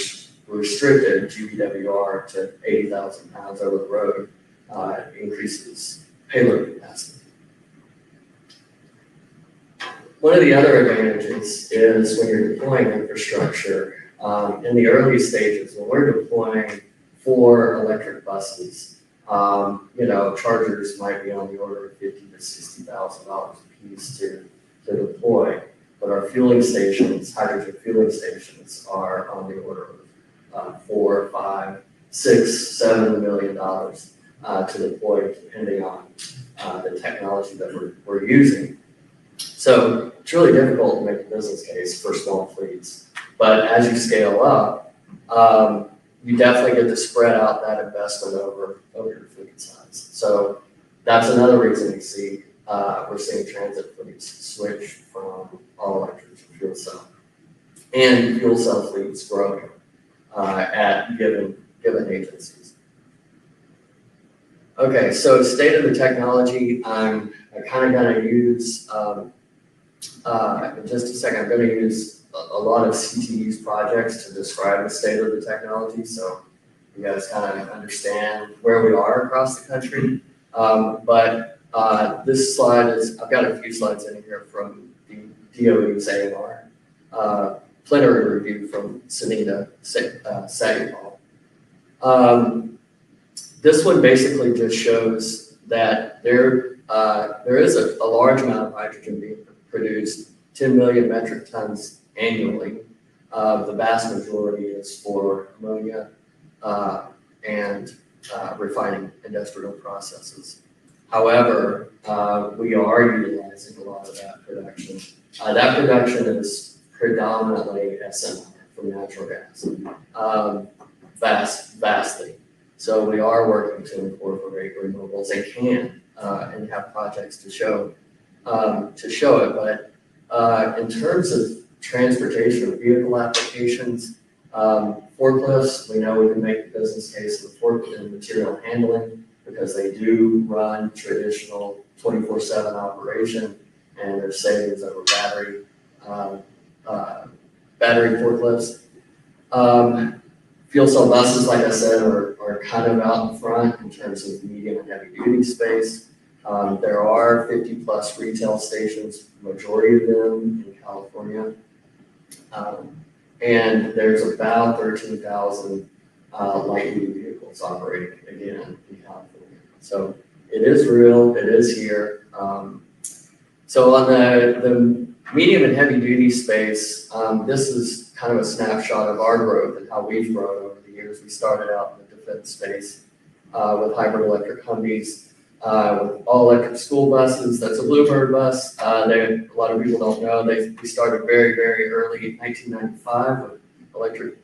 restricted GVWR to 80,000 pounds over the road, increases payload capacity. One of the other advantages is when you're deploying infrastructure in the early stages, when we're deploying 4 electric buses, chargers might be on the order of $50,000 to $60,000 a piece to deploy, but our fueling stations, hydrogen fueling stations, are on the order of $4, $5, $6, $7 million to deploy, depending on the technology that we're using. So it's really difficult to make a business case for small fleets, but as you scale up, you definitely get to spread out that investment over your fleet size. So that's another reason we're seeing transit fleets switch from all electric to fuel cell, and fuel cell fleets growing at given agencies. Okay, so state of the technology, I'm kind of going to use in just a second. I'm going to use a lot of CTU's projects to describe the state of the technology, so you guys kind of understand where we are across the country. But this slide I've got a few slides in here from the DOE's AMR, plenary review from Sunita Satyapal. This one basically just shows that there is a large amount of hydrogen being produced, 10 million metric tons annually. The vast majority is for ammonia and refining industrial processes. However, we are utilizing a lot of that production. That production is predominantly SMR from natural gas, vastly. So we are working to incorporate renewables and can and have projects to show it. But in terms of transportation or vehicle applications, forklifts, we know we can make the business case of forklift and material handling because they do run traditional 24/7 operation, and there's savings over battery forklifts. Fuel cell buses, like I said, are kind of out in front in terms of medium and heavy duty space. There are 50 plus retail stations, majority of them in California. And there's about 13,000 light duty vehicles operating again in California. So it is real, it is here. So on the medium and heavy duty space, this is kind of a snapshot of our growth and how we've grown over the years. We started out in the defense space with hybrid electric Humvees, with all electric school buses. That's a Bluebird bus. A lot of people don't know, we started very, very early in 1995 with electric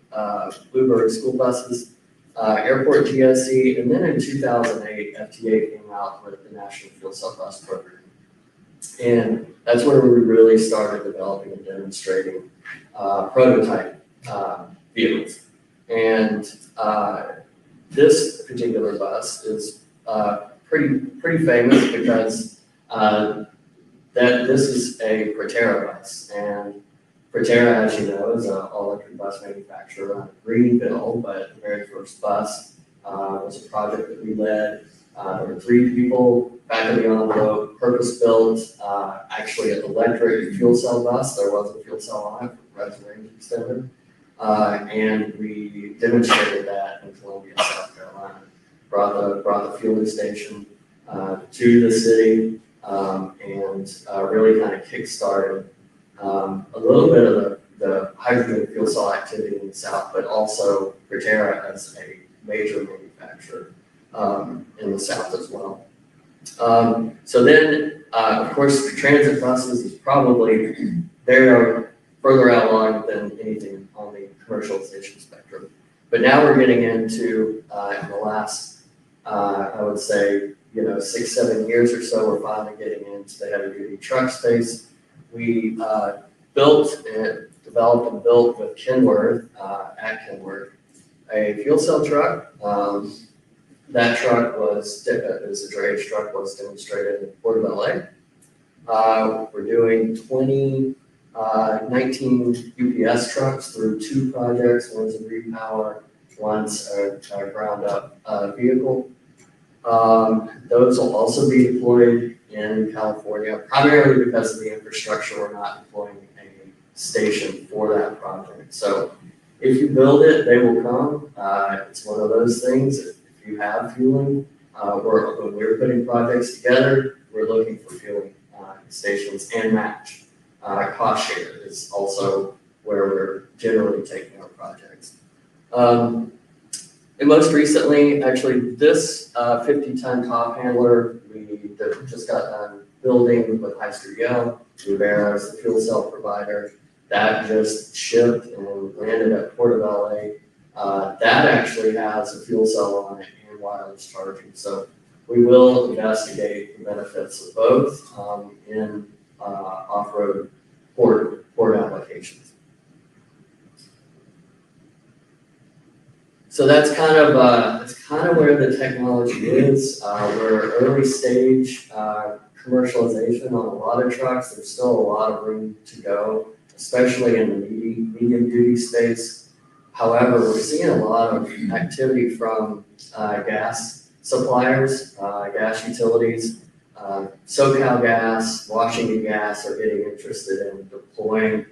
Bluebird school buses, airport GSE, and then in 2008, FTA came out with the National Fuel Cell Bus Program. And that's where we really started developing and demonstrating prototype vehicles. And this particular bus is pretty famous because this is a Proterra bus, and Proterra, as you know, is an all-electric bus manufacturer out of Greenville, but the very first bus was a project that we led. There were 3 people back of the envelope, purpose-built, actually an electric fuel cell bus. There was a fuel cell on it, for range extender, and we demonstrated that in Columbia, South Carolina. Brought the fueling station to the city, and really kind of kickstarted a little bit of the hydrogen fuel cell activity in the south, but also Proterra as a major manufacturer in the south as well. So then, of course, the transit buses is probably, they are further along than anything on the commercialization spectrum. But now we're getting into, in the last, I would say, 6-7 years or so, we're finally getting into the heavy duty truck space. We developed and built with Kenworth, at Kenworth, a fuel cell truck. That truck was, as a drayage truck, was demonstrated in Port of LA. We're doing 19 UPS trucks through 2 projects. One's a repower, one's a ground up vehicle. Those will also be deployed in California, primarily because of the infrastructure. We're not deploying a station for that project. So if you build it, they will come. It's one of those things. If you have fueling, when we're putting projects together, we're looking for fueling stations and match. Cost share is also where we're generally taking our projects. And most recently, actually, this 50-ton top handler, we just got done building with Hyster-Yale. Nuvera is the fuel cell provider. That just shipped and landed at Port of LA. That actually has a fuel cell on it and wireless charging. So we will investigate the benefits of both in off-road port applications. So that's kind of where the technology is. We're early stage commercialization on a lot of trucks. There's still a lot of room to go, especially in the medium duty space. However, we're seeing a lot of activity from gas suppliers, gas utilities. SoCal Gas, Washington Gas are getting interested in deploying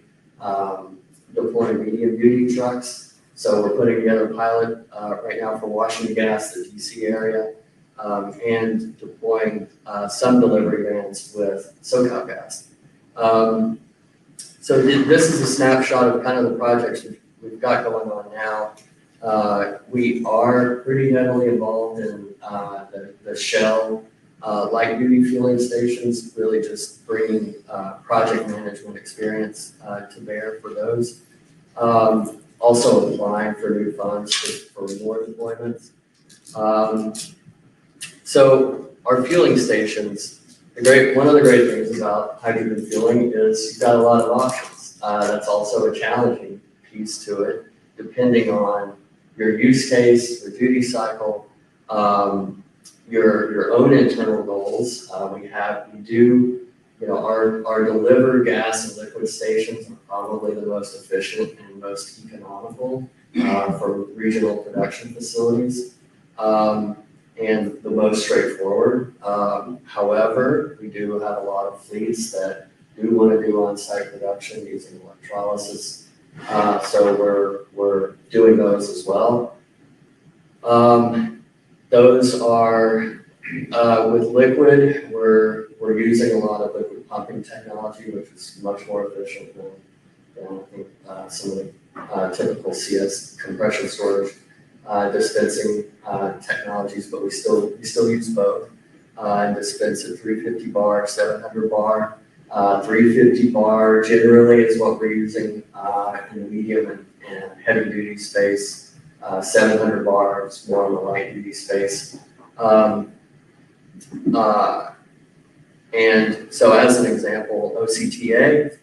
medium duty trucks. So we're putting together a pilot right now for Washington Gas, the DC area, and deploying some delivery vans with SoCal Gas. So this is a snapshot of kind of the projects we've got going on now. We are pretty heavily involved in the Shell light duty fueling stations, really just bringing project management experience to bear for those. Also applying for new funds for more deployments. So our fueling stations, one of the great things about hydrogen fueling is you've got a lot of options. That's also a challenging piece to it, depending on your use case, your duty cycle, your own internal goals. Our delivered gas and liquid stations are probably the most efficient and most economical for regional production facilities, and the most straightforward. However, we do have a lot of fleets that do want to do on-site production using electrolysis, so we're doing those as well. Those are with liquid. We're using a lot of liquid pumping technology, which is much more efficient than I think some of the typical CS compression storage dispensing technologies, but we still use both. Dispense at 350 bar, 700 bar. 350 bar generally is what we're using in the medium and heavy duty space. 700 bar is more on the light duty space. And so as an example, OCTA,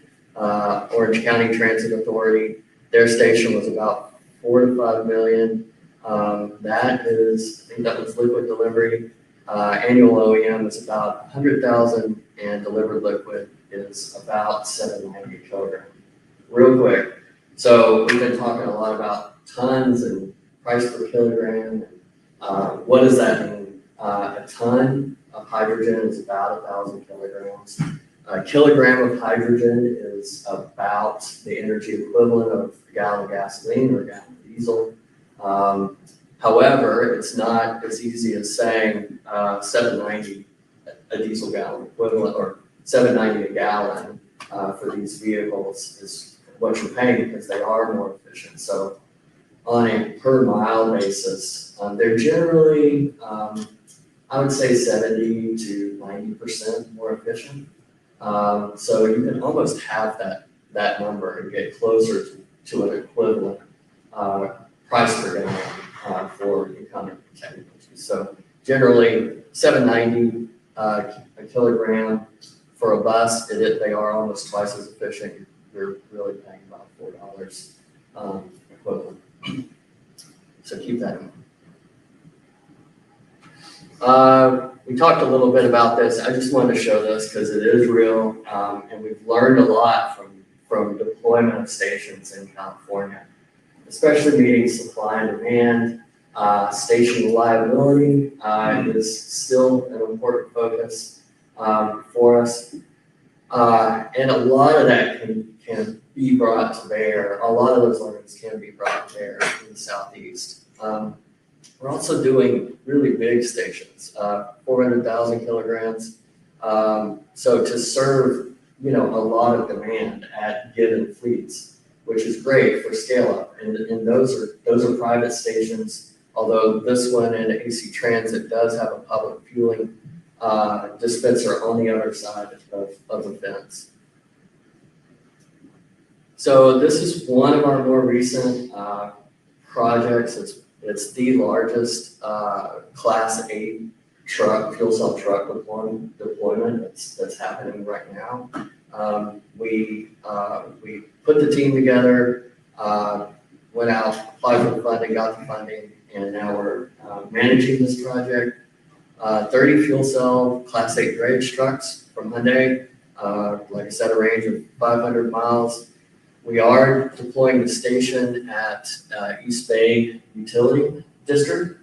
Orange County Transit Authority, their station was about 4 to 5 million. I think that was liquid delivery. Annual OEM is about 100,000 and delivered liquid is about 790 kilograms. Real quick. So we've been talking a lot about tons and price per kilogram. What does that mean? A ton of hydrogen is about 1,000 kilograms. A kilogram of hydrogen is about the energy equivalent of a gallon of gasoline or a gallon of diesel. However, it's not as easy as saying, $7.90 a diesel gallon equivalent, or $7.90 a gallon, for these vehicles is what you're paying, because they are more efficient. So on a per mile basis, they're generally, I would say 70 to 90% more efficient. So you can almost have that number and get closer to an equivalent price per gallon for economic technology. So generally $7.90 a kilogram for a bus. They are almost twice as efficient. You're really paying about $4 equivalent. So keep that in mind. We talked a little bit about this. I just wanted to show this because it is real, and we've learned a lot from deployment of stations in California, especially meeting supply and demand. Station reliability is still an important focus for us, and a lot of that can be brought to bear. A lot of those learnings can be brought to bear in the Southeast. We're also doing really big stations, 400,000 kilograms. So to serve, a lot of demand at given fleets, which is great for scale up. And those are private stations, although this one in AC Transit does have a public fueling dispenser on the other side of the fence. So this is one of our more recent projects. It's the largest Class 8 fuel cell truck deployment that's happening right now. We put the team together, went out, applied for the funding, got the funding, and now we're managing this project. 30 fuel cell Class 8 drayage trucks from Hyundai. Like I said, a range of 500 miles. We are deploying the station at East Bay Utility District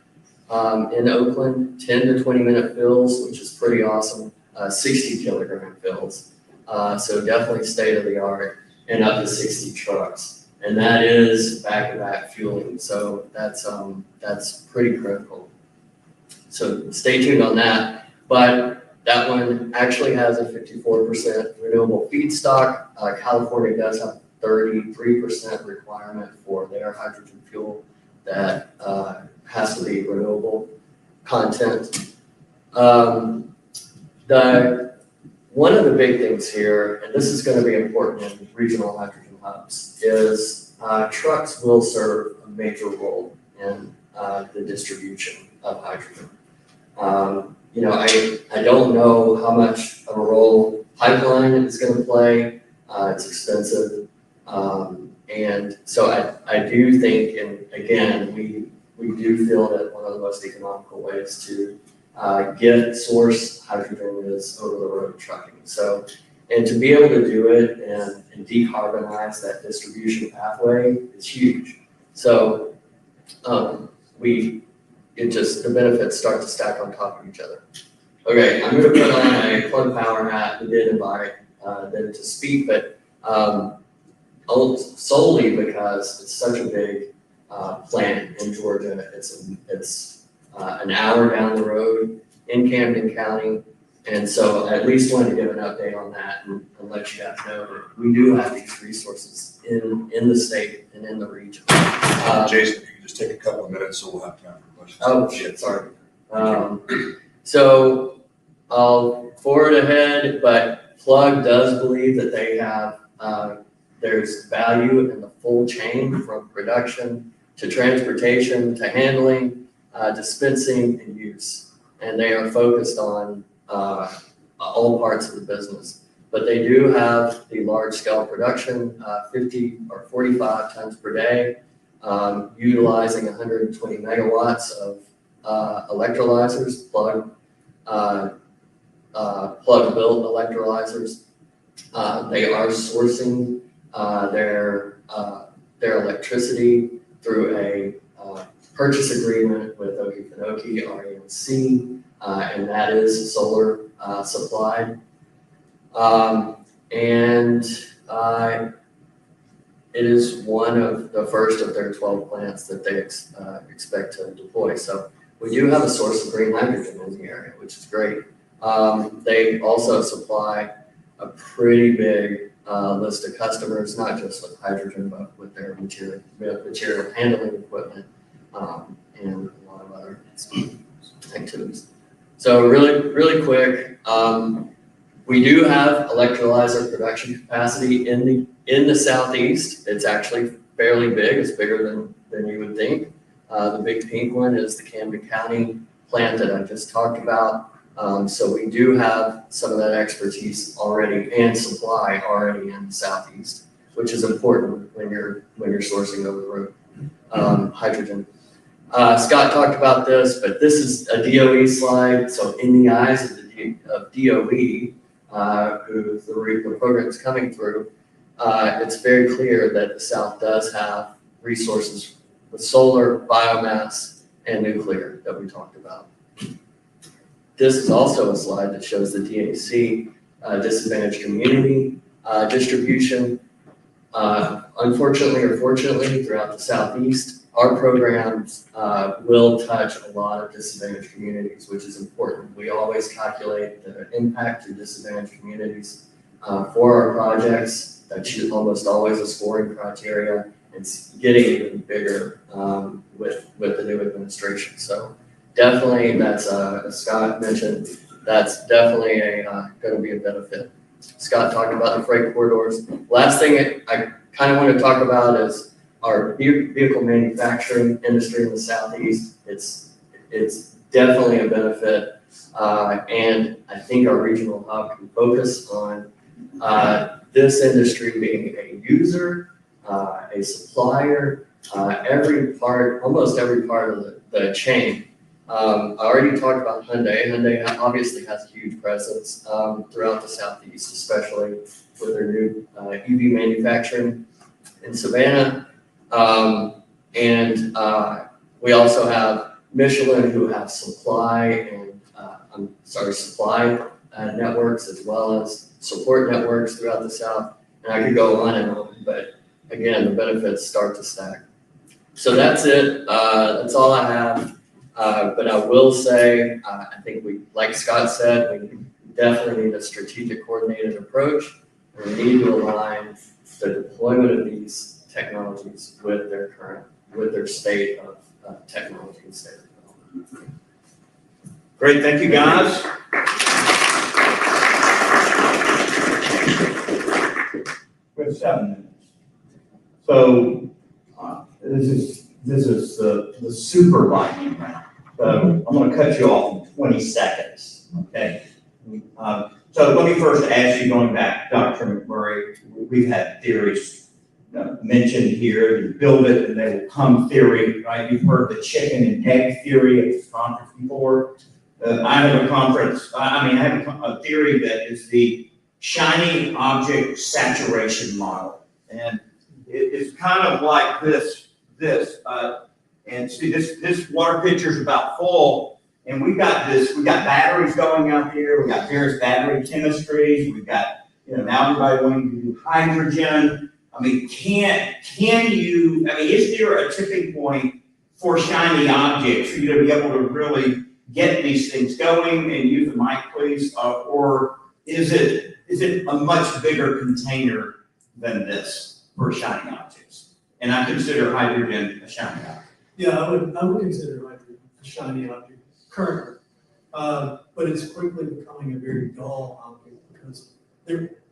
in Oakland, 10 to 20 minute fills, which is pretty awesome. 60 kilogram fills. So definitely state of the art, and up to 60 trucks. And that is back-to-back fueling. So that's pretty critical. So stay tuned on that. But that one actually has a 54% renewable feedstock. California does have 33% requirement for their hydrogen fuel that has to be renewable content. One of the big things here, and this is going to be important in regional hydrogen hubs, is trucks will serve a major role in the distribution of hydrogen. I don't know how much of a role pipeline is going to play. It's expensive. And so I do think, and again, we do feel that one of the most economical ways to get source hydrogen is over the road trucking. So, and to be able to do it and decarbonize that distribution pathway is huge. So the benefits start to stack on top of each other. Okay, I'm gonna put on a Plug Power hat. We did invite them to speak, but solely because it's such a big plant in Georgia. It's an hour down the road in Camden County. And so I at least wanted to give an update on that and let you guys know that we do have these resources in the state and in the region. Jason, if you could just take a couple of minutes so we'll have time for questions. Oh, shit, sorry. So I'll forward ahead, but Plug does believe that they have, there's value in the full chain from production to transportation to handling, dispensing and use. And they are focused on all parts of the business. But they do have the large scale production, 50 or 45 tons per day, utilizing 120 megawatts of electrolyzers, Plug built electrolyzers. They are sourcing their electricity through a purchase agreement with Okefenokee REMC, and that is solar supplied. And it is one of the first of their 12 plants that they expect to deploy. So we do have a source of green hydrogen in the area, which is great. They also supply a pretty big list of customers, not just with hydrogen, but with their material handling equipment and a lot of other activities. So really quick, we do have electrolyzer production capacity in the southeast. It's actually fairly big. It's bigger than you would think. The big pink one is the Camden County plant that I just talked about. So we do have some of that expertise already and supply already in the southeast, which is important when you're sourcing over the road hydrogen. Scott talked about this, but this is a DOE slide. So in the eyes of DOE, who the program is coming through, it's very clear that the South does have resources with solar, biomass, and nuclear that we talked about. This is also a slide that shows the DAC disadvantaged community distribution. Unfortunately or fortunately, throughout the Southeast, our programs will touch a lot of disadvantaged communities, which is important. We always calculate the impact to disadvantaged communities for our projects. That's almost always a scoring criteria. It's getting even bigger with the new administration. So definitely, that's as Scott mentioned, that's definitely going to be a benefit. Scott talked about the freight corridors. Last thing I kind of want to talk about is our vehicle manufacturing industry in the Southeast. It's definitely a benefit, and I think our regional hub can focus on this industry being a user, a supplier, almost every part of the chain. I already talked about Hyundai. Hyundai obviously has a huge presence throughout the Southeast, especially with their new EV manufacturing in Savannah. We also have Michelin, who have supply networks as well as support networks throughout the South. And I could go on and on, but again, the benefits start to stack. So that's it. That's all I have. But I will say, I think like Scott said, we definitely need a strategic coordinated approach. And we need to align the deployment of these technologies with their state of technology and state of development. Great, thank you, guys. We have 7 minutes. So this is the super lightning round. So I'm going to cut you off in 20 seconds. Okay. So let me first ask you, going back, Dr. McMurray, we've had theories mentioned here. You build it and they will come theory, right? You've heard the chicken and egg theory at this conference before. I have a theory that is the shiny object saturation model. And it's kind of like this, and see this water pitcher is about full, and we've got batteries going out here, we've got various battery chemistries, we've got, now everybody wanting to do hydrogen. I mean, is there a tipping point for shiny objects for you to be able to really get these things going? And use the mic, please. Or is it a much bigger container than this for shiny objects? And I consider hydrogen a shiny object. Yeah, I would consider hydrogen a shiny object currently, but it's quickly becoming a very dull object because they're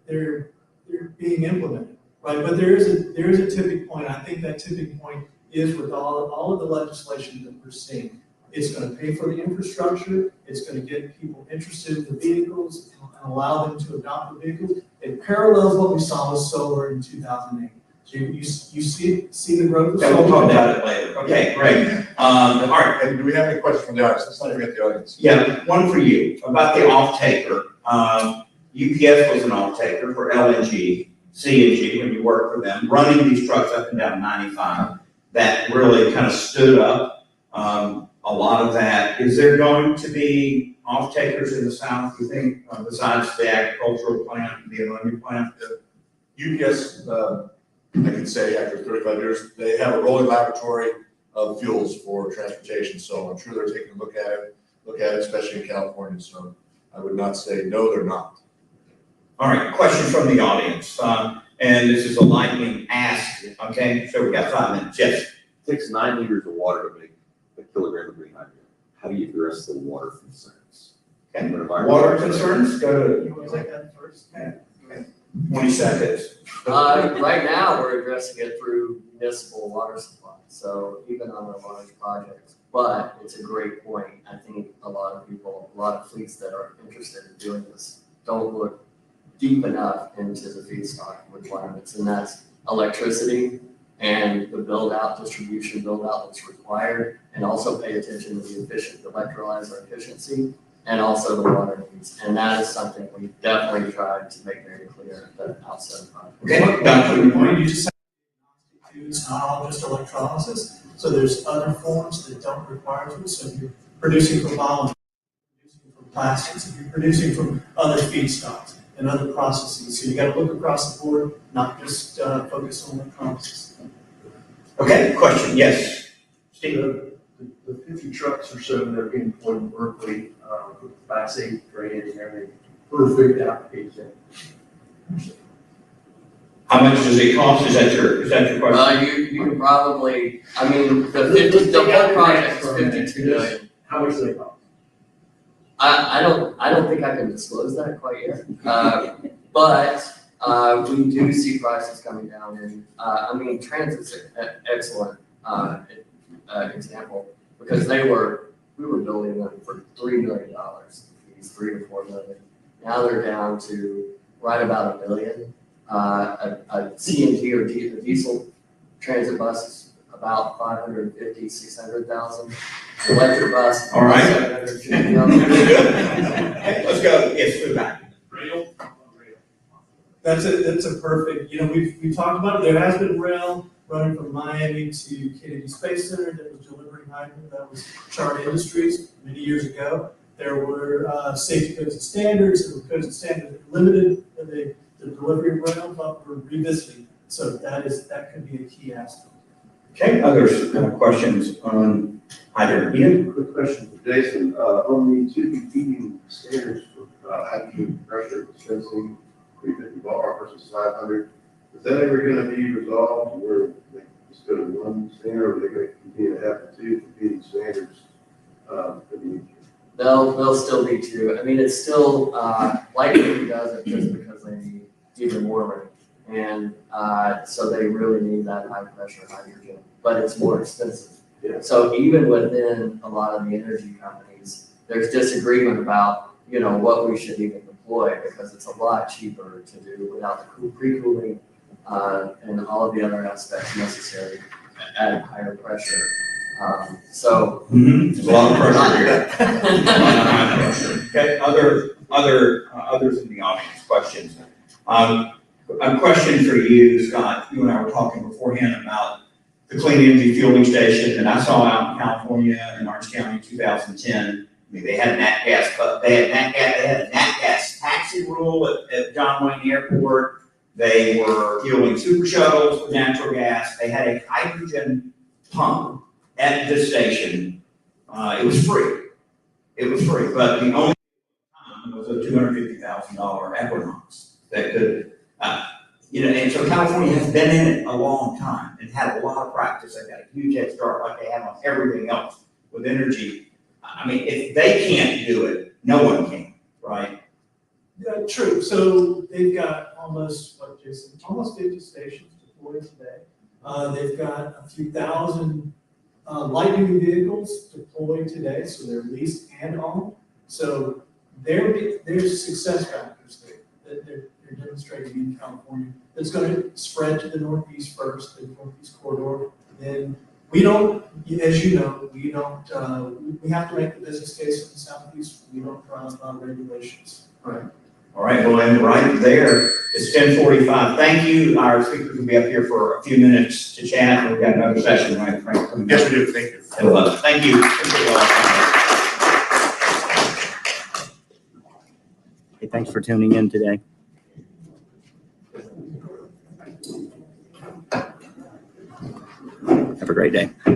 being implemented, right? But there is a tipping point. I think that tipping point is with all of the legislation that we're seeing. It's going to pay for the infrastructure. It's going to get people interested in the vehicles and allow them to adopt the vehicles. It parallels what we saw with solar in 2008. So you see the growth of solar. We'll talk about it later. Okay, great. All right. Hey, do we have any questions from the audience? Let's not forget the audience. Yeah, one for you about the off-taker. UPS was an off-taker for LNG, CNG, when you worked for them, running these trucks up and down 95. That really kind of stood up a lot of that. Is there going to be off-takers in the South, you think, besides the agricultural plant, the ammonia plant? UPS I can say after 35 years, they have a rolling laboratory of fuels for transportation. So I'm sure they're taking a look at it, especially in California. So I would not say no, they're not. All right, question from the audience, and this is a lightning ask, okay? So we got 5 minutes, yes. It takes 9 liters of water to make a kilogram of green hydrogen. How do you address the water concerns? Okay. From an environmental Water perspective? concerns, go You want to take that first? to 20 seconds. Right now, we're addressing it through municipal water supply, so even on our large projects. But it's a great point. I think a lot of fleets that are interested in doing this don't look deep enough into the feedstock requirements, and that's electricity and the distribution build out that's required, and also pay attention to the electrolyzer efficiency, and also the water needs. And that is something we definitely tried to make very clear at the outset of the project. Okay, Dr. Point, you just said it's not all just electrolysis, so there's other forms that don't require it. So if you're producing from polymers, producing from plastics, if you're producing from other feedstocks and other processes, so you got to look across the board, not just focus on electrolysis. Okay, question, yes. Steve? The 50 trucks or so that are being deployed in Berkeley, for Class 8 drainage and everything, perfect application. How much does it cost? Is that your question? You can probably, I mean, the whole project is 52 million. How much do they cost? I don't think I can disclose that quite yet. But we do see prices coming down, and I mean, Transit's an excellent example, because we were building them for $3 million, these $3 to $4 million. Now they're down to right about $1 million. A CNG or a diesel transit bus is about 550, 600,000. Electric bus. All right. 750,000. Okay, let's go, yes, Sue back. Rail. That's a perfect, we've talked about it. There has been rail running from Miami to Kennedy Space Center that was delivering hydrogen. That was Chart Industries many years ago. There were safety codes and standards, there were codes and standards that limited the delivery of rail, but we're revisiting. So that could be a key aspect. Okay, others, questions on hydrogen? Ian? Quick question for Jason, on the two competing standards for hydrogen pressure dispensing, 350 bar versus 500, is that ever gonna be resolved where they just go to one standard, or are they gonna continue to have the two competing standards? They'll still be two. I mean, it's still, Light Duty does it just because they need even warmer. And so they really need that high pressure hydrogen, but it's more expensive. Yeah. So even within a lot of the energy companies, there's disagreement about, what we should even deploy, because it's a lot cheaper to do without the pre-cooling and all of the other aspects necessary at higher pressure. There's a lot of pressure here. A lot of high pressure. Okay, others in the audience, questions? A question for you, Scott. You and I were talking beforehand about the clean energy fueling station that I saw out in California in Orange County in 2010. I mean, they had a nat gas taxi rule at John Wayne Airport. They were fueling super shuttles with natural gas. They had a hydrogen pump at the station. It was free. But the only time was a $250,000 Equinox that could, and so California has been in it a long time and had a lot of practice. They've got a huge head start like they have on everything else with energy. I mean, if they can't do it, no one can, right? Yeah, true. So they've got almost 50 stations deployed today. They've got a few thousand light duty vehicles deployed today, so they're leased and owned. So there's success factors there that they're demonstrating in California. That's going to spread to the Northeast first, the Northeast corridor. Then we don't, as you know, we have to make the business case in the Southeast. We don't drive by regulations. Right. All right, well, and right there, it's 10:45. Thank you. Our speakers will be up here for a few minutes to chat, and we've got another session, right, Frank? coming up Yes, we do. Thank you. at 11. Thank you. Hey, thanks for tuning in today. Have a great day.